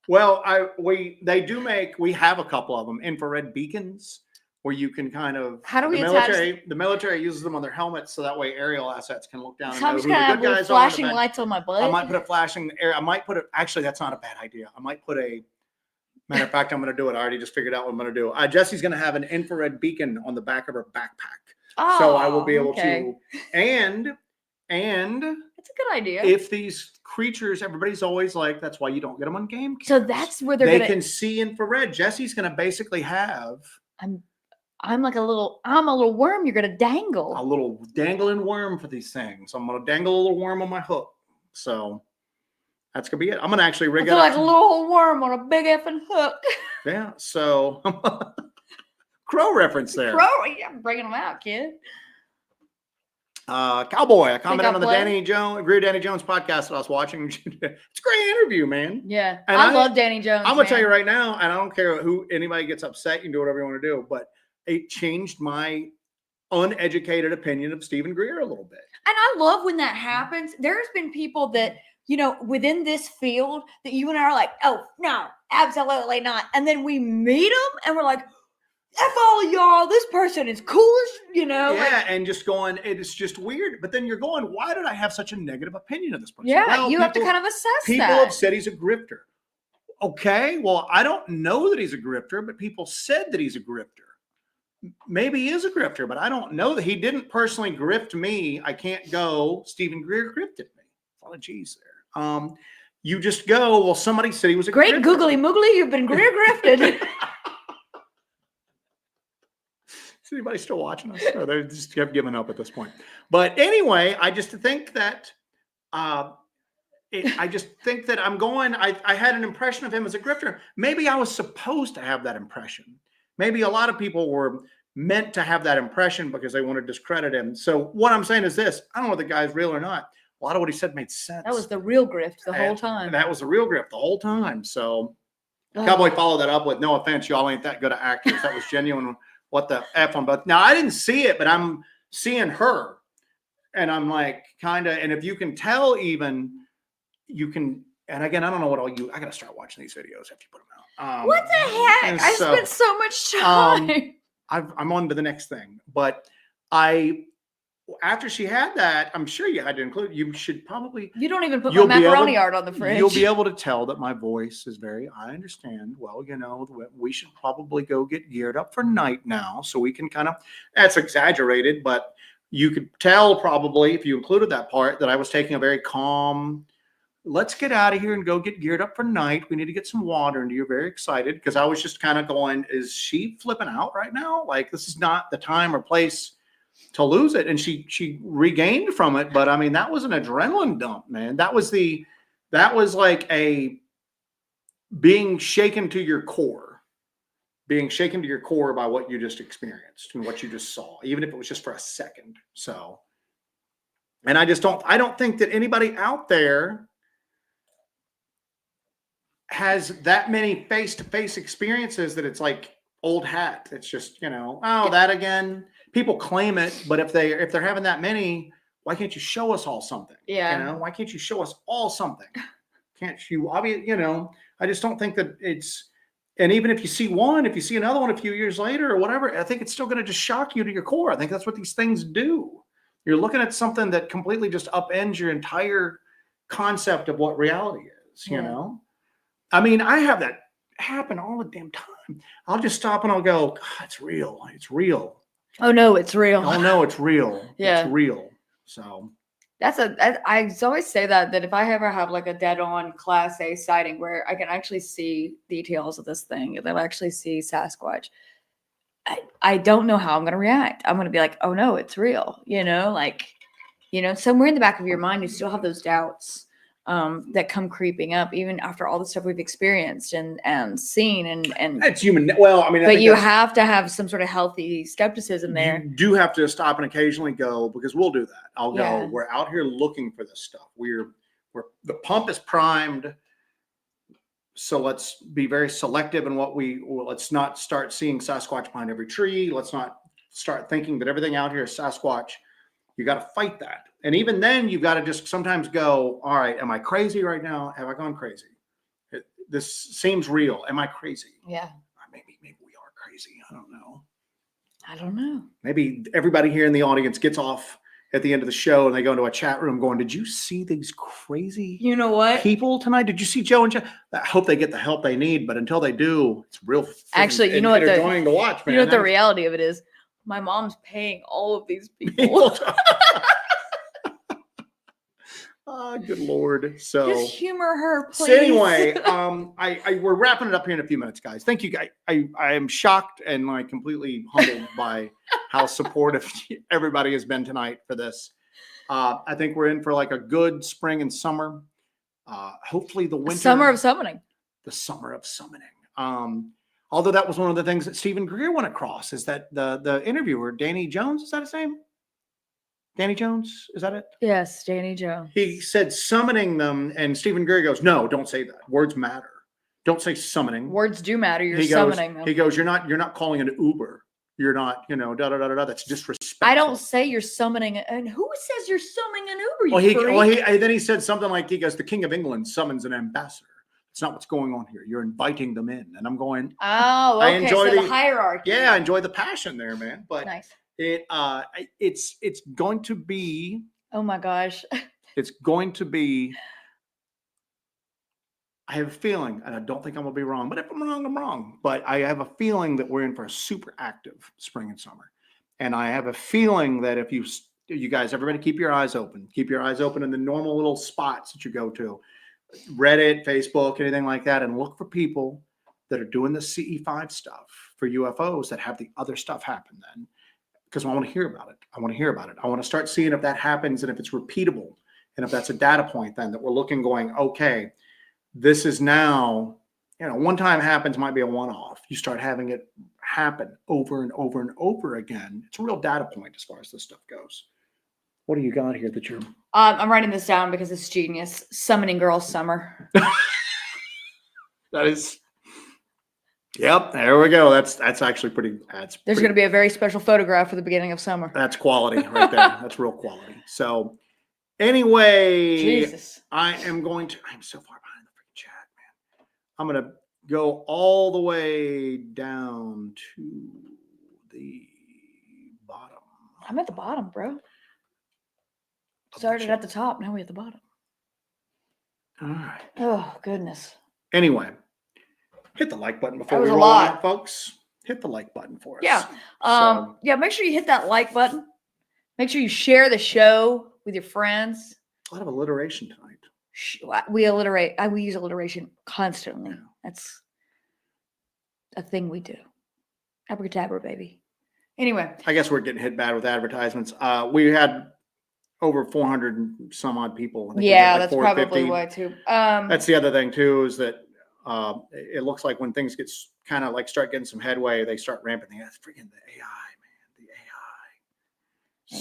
Well, we have a couple of them, infrared beacons, where you can kind of. How do we the military uses them on their helmets so that way aerial assets can look down. So I'm just gonna have little flashing lights on my butt. I might put a flashing air. I might put it. Actually, that's not a bad idea. I might put a. Matter of fact, I'm going to do it. I already just figured out what I'm going to do. Jessie's going to have an infrared beacon on the back of her backpack, so I will be able to. And it's a good idea. If these creatures, everybody's always like, that's why you don't get them on game cams. So that's where they can see infrared. Jessie's going to basically have. I'm a little worm. You're going to dangle a little dangling worm for these things. I'm going to dangle a little worm on my hook. So. That's going to be it. I'm going to actually rig it up. Like a little worm on a big effing hook. Yeah. So, Crow reference there. Crow, yeah, I'm bringing them out, kid. Cowboy, I commented on the Danny Jones podcast that I was watching. It's a great interview, man. Yeah. And I love Danny Jones. I'm going to tell you right now, and I don't care who anybody gets upset. You can do whatever you want to do. But it changed my uneducated opinion of Stephen Greer a little bit. And I love when that happens. There's been people that, within this field that you and I are like, oh, no, absolutely not. And then we meet them and we're like, F all of y'all, this person is cool as, Yeah, and just going, it's just weird. But then you're going, why did I have such a negative opinion of this person? Yeah, well, you have to kind of assess that. People have said he's a grifter. Okay, well, I don't know that he's a grifter, but people said that he's a grifter. Maybe he is a grifter, but I don't know that he didn't personally grift me. I can't go, Stephen Greer grifted me. A lot of G's there. You just go, well, somebody said he was a great grifter. Googly Moogly, you've been Greer grifted. Is anybody still watching us? Or they just have given up at this point. But anyway, I just think that I had an impression of him as a grifter. Maybe I was supposed to have that impression. Maybe a lot of people were meant to have that impression because they want to discredit him. So what I'm saying is this: I don't know if the guy's real or not. A lot of what he said made sense. That was the real grift the whole time. That was the real grift the whole time. So Cowboy followed that up with, no offense, y'all ain't that good at actors. That was genuine. What the F on both. Now, I didn't see it, but I'm seeing her. And I'm like, kind of, and if you can tell even, you can, and again, I don't know what I got to start watching these videos after you put them out. What the heck? I spent so much time. I'm on to the next thing. But after she had that, I'm sure you had to include, you don't even put my macaroni art on the fridge. You'll be able to tell that my voice is I understand. Well, we should probably go get geared up for night now. So we can that's exaggerated, but you could tell probably if you included that part that I was taking a very calm, let's get out of here and go get geared up for night. We need to get some water. And you're very excited because I was just kind of going, is she flipping out right now? Like, this is not the time or place to lose it. And she regained from it. But I mean, that was an adrenaline dump, man. That was like a being shaken to your core by what you just experienced and what you just saw, even if it was just for a second. So, and I don't think that anybody out there has that many face-to-face experiences that it's like old hat. It's just, that again. People claim it, but if they're having that many, why can't you show us all something? Yeah. Why can't you show us all something? Can't you? I just don't think that it's. And even if you see one, if you see another one a few years later or whatever, I think it's still going to just shock you to your core. I think that's what these things do. You're looking at something that completely just upends your entire concept of what reality is. I mean, I have that happen all the damn time. I'll just stop and I'll go, God, it's real. It's real. Oh no, it's real. Oh no, it's real. Yeah. It's real. So I always say that if I ever have like a dead on class A sighting where I can actually see details of this thing, and I'll actually see Sasquatch, I don't know how I'm going to react. I'm going to be like, oh no, it's real. Somewhere in the back of your mind, you still have those doubts that come creeping up, even after all the stuff we've experienced and seen. And it's human. Well, I mean, but you have to have some sort of healthy skepticism there. You do have to stop and occasionally go, because we'll do that. I'll go, we're out here looking for this stuff. We're the pump is primed. So let's be very selective in let's not start seeing Sasquatch behind every tree. Let's not start thinking that everything out here is Sasquatch. You got to fight that. And even then you've got to just sometimes go, all right, am I crazy right now? Have I gone crazy? This seems real. Am I crazy? Yeah. Maybe we are crazy. I don't know. Maybe everybody here in the audience gets off at the end of the show and they go into a chat room going, did you see these crazy people tonight? Did you see Joe and Joe? I hope they get the help they need, but until they do, it's real actually, enjoying to watch, man. You know what the reality of it is? My mom's paying all of these people. Oh, good Lord. So just humor her, please. So anyway, we're wrapping it up here in a few minutes, guys. Thank you, guys. I am shocked and like completely humbled by how supportive everybody has been tonight for this. I think we're in for like a good spring and summer. Hopefully the winter. The summer of summoning. Although that was one of the things that Stephen Greer went across, is that the interviewer, Danny Jones, is that his name? Danny Jones, is that it? Yes, Danny Jones. He said summoning them, and Stephen Greer goes, no, don't say that. Words matter. Don't say summoning. Words do matter. You're summoning them. He goes, you're not calling an Uber. You're not, da da da da. That's disrespectful. I don't say you're summoning, and who says you're summoning an Uber? Then he said something like, he goes, the King of England summons an ambassador. It's not what's going on here. You're inviting them in, and I'm going. Oh, okay. I enjoy the hierarchy. Yeah, I enjoy the passion there, man. But nice. It's going to be. Oh my gosh. It's going to be. I have a feeling, and I don't think I'm gonna be wrong, but if I'm wrong, I'm wrong. But I have a feeling that we're in for a super active spring and summer. And I have a feeling that if you guys, everybody keep your eyes open. Keep your eyes open in the normal little spots that you go to. Reddit, Facebook, anything like that, and look for people that are doing the CE5 stuff for UFOs that have the other stuff happen then. Because I want to hear about it. I want to start seeing if that happens and if it's repeatable and if that's a data point then that we're looking going, okay, this is now, one time happens might be a one-off. You start having it happen over and over and over again. It's a real data point as far as this stuff goes. What do you got here that you're... I'm writing this down because it's genius. Summoning Girl Summer. That is... Yep, there we go. That's actually pretty. There's going to be a very special photograph for the beginning of summer. That's quality right there. That's real quality. So, anyway, Jesus, I'm so far behind the freaking chat, man. I'm going to go all the way down to the bottom. I'm at the bottom, bro. Started at the top. Now we're at the bottom. All right. Oh goodness. Anyway. Hit the like button before we roll out, folks. Hit the like button for us. Yeah. Make sure you hit that like button. Make sure you share the show with your friends. A lot of alliteration tonight. We alliterate. We use alliteration constantly. Yeah. That's a thing we do. Abracadabra, baby. Anyway. I guess we're getting hit bad with advertisements. We had over 400 and some odd people. Yeah, that's probably why too. That's the other thing too, is that it looks like when things kind of like start getting some headway, they start ramping the freaking the AI, man, the AI.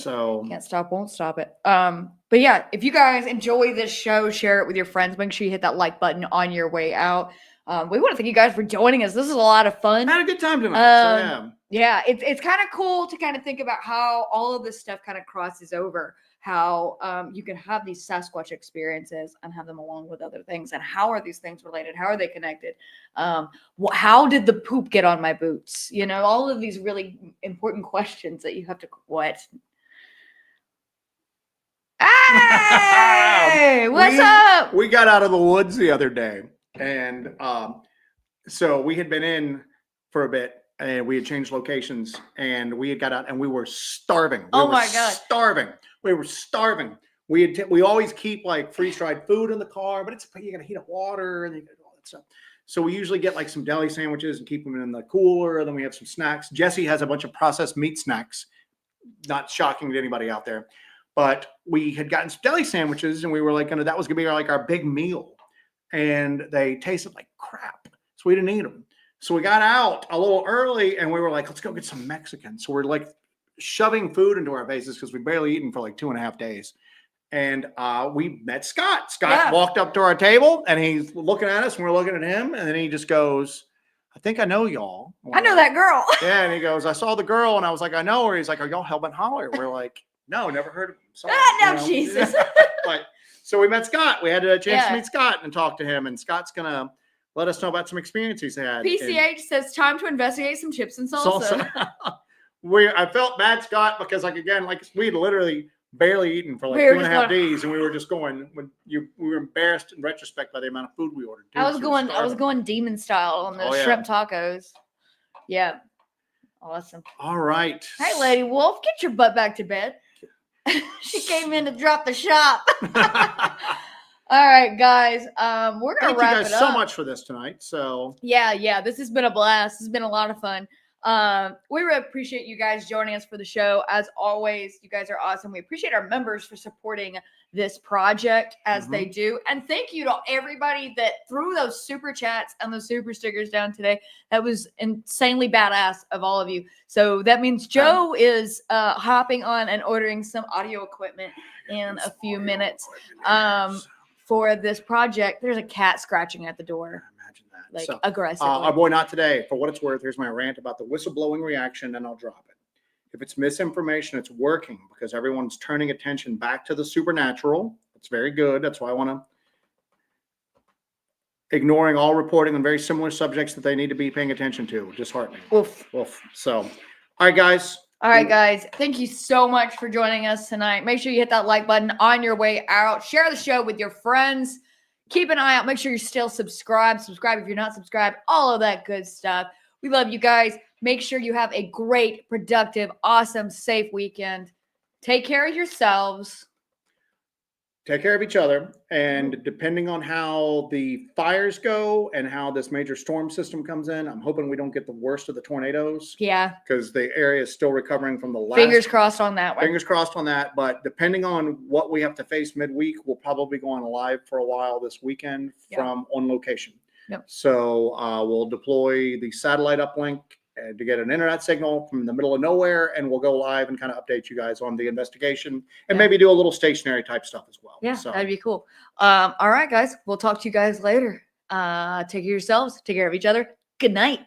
So can't stop, won't stop it. But yeah, if you guys enjoy this show, share it with your friends. Make sure you hit that like button on your way out. We want to thank you guys for joining us. This is a lot of fun. I had a good time tonight. Yeah, it's kind of cool to kind of think about how all of this stuff kind of crosses over. How you can have these Sasquatch experiences and have them along with other things. And how are these things related? How are they connected? How did the poop get on my boots? All of these really important questions that you have to, what? Hey, what's up? We got out of the woods the other day. And so we had been in for a bit. And we had changed locations, and we had got out, and we were starving. Oh my God. We were starving. we always keep like freeze-dried food in the car, but you got to heat up water and you gotta do all that stuff. So we usually get like some deli sandwiches and keep them in the cooler. And then we have some snacks. Jesse has a bunch of processed meat snacks. Not shocking to anybody out there, but we had gotten some deli sandwiches and we were like, that was gonna be like our big meal, and they tasted like crap, so we didn't eat them. So we got out a little early and we were like, let's go get some Mexican. So we're like shoving food into our faces because we barely eaten for like 2.5 days. And we met Scott. Scott walked up to our table and he's looking at us and we're looking at him, and then he just goes, I think I know y'all. I know that girl. Yeah, and he goes, I saw the girl, and I was like, I know her. He's like, are y'all Hellbent Holler? We're like, no, never heard of him. Sorry. No, Jesus. But so we met Scott. We had a chance to meet Scott and talk to him, and Scott's gonna let us know about some experiences he had. PCH says time to investigate some chips and salsa. I felt bad, Scott, because we had literally barely eaten for like 2.5 days, and we were just going we were embarrassed in retrospect by the amount of food we ordered. I was going demon style on the shrimp tacos. Yeah. Awesome. All right. Hey, Lady Wolf, get your butt back to bed. She came in to drop the shop. All right, guys. We're gonna wrap it up. Thank you guys so much for this tonight. So yeah, this has been a blast. This has been a lot of fun. We really appreciate you guys joining us for the show. As always, you guys are awesome. We appreciate our members for supporting this project as they do. And thank you to everybody that threw those super chats and those super stickers down today. That was insanely badass of all of you. So that means Joe is hopping on and ordering some audio equipment in a few minutes for this project. There's a cat scratching at the door. Like aggressive. Our boy, not today. For what it's worth, here's my rant about the whistleblowing reaction, and I'll drop it. If it's misinformation, it's working because everyone's turning attention back to the supernatural. It's very good. That's why I want to ignoring all reporting on very similar subjects that they need to be paying attention to. Disheartening. Oof. So, all right, guys. All right, guys. Thank you so much for joining us tonight. Make sure you hit that like button on your way out. Share the show with your friends. Keep an eye out. Make sure you're still subscribed. Subscribe if you're not subscribed. All of that good stuff. We love you guys. Make sure you have a great, productive, awesome, safe weekend. Take care of yourselves. Take care of each other. And depending on how the fires go and how this major storm system comes in, I'm hoping we don't get the worst of the tornadoes. Yeah. Because the area is still recovering from the last. Fingers crossed on that one. Fingers crossed on that. But depending on what we have to face midweek, we'll probably go on live for a while this weekend from on location. Yep. So we'll deploy the satellite uplink to get an internet signal from the middle of nowhere, and we'll go live and kind of update you guys on the investigation and maybe do a little stationary type stuff as well. Yeah, that'd be cool. All right, guys. We'll talk to you guys later. Take care of yourselves. Take care of each other. Good night.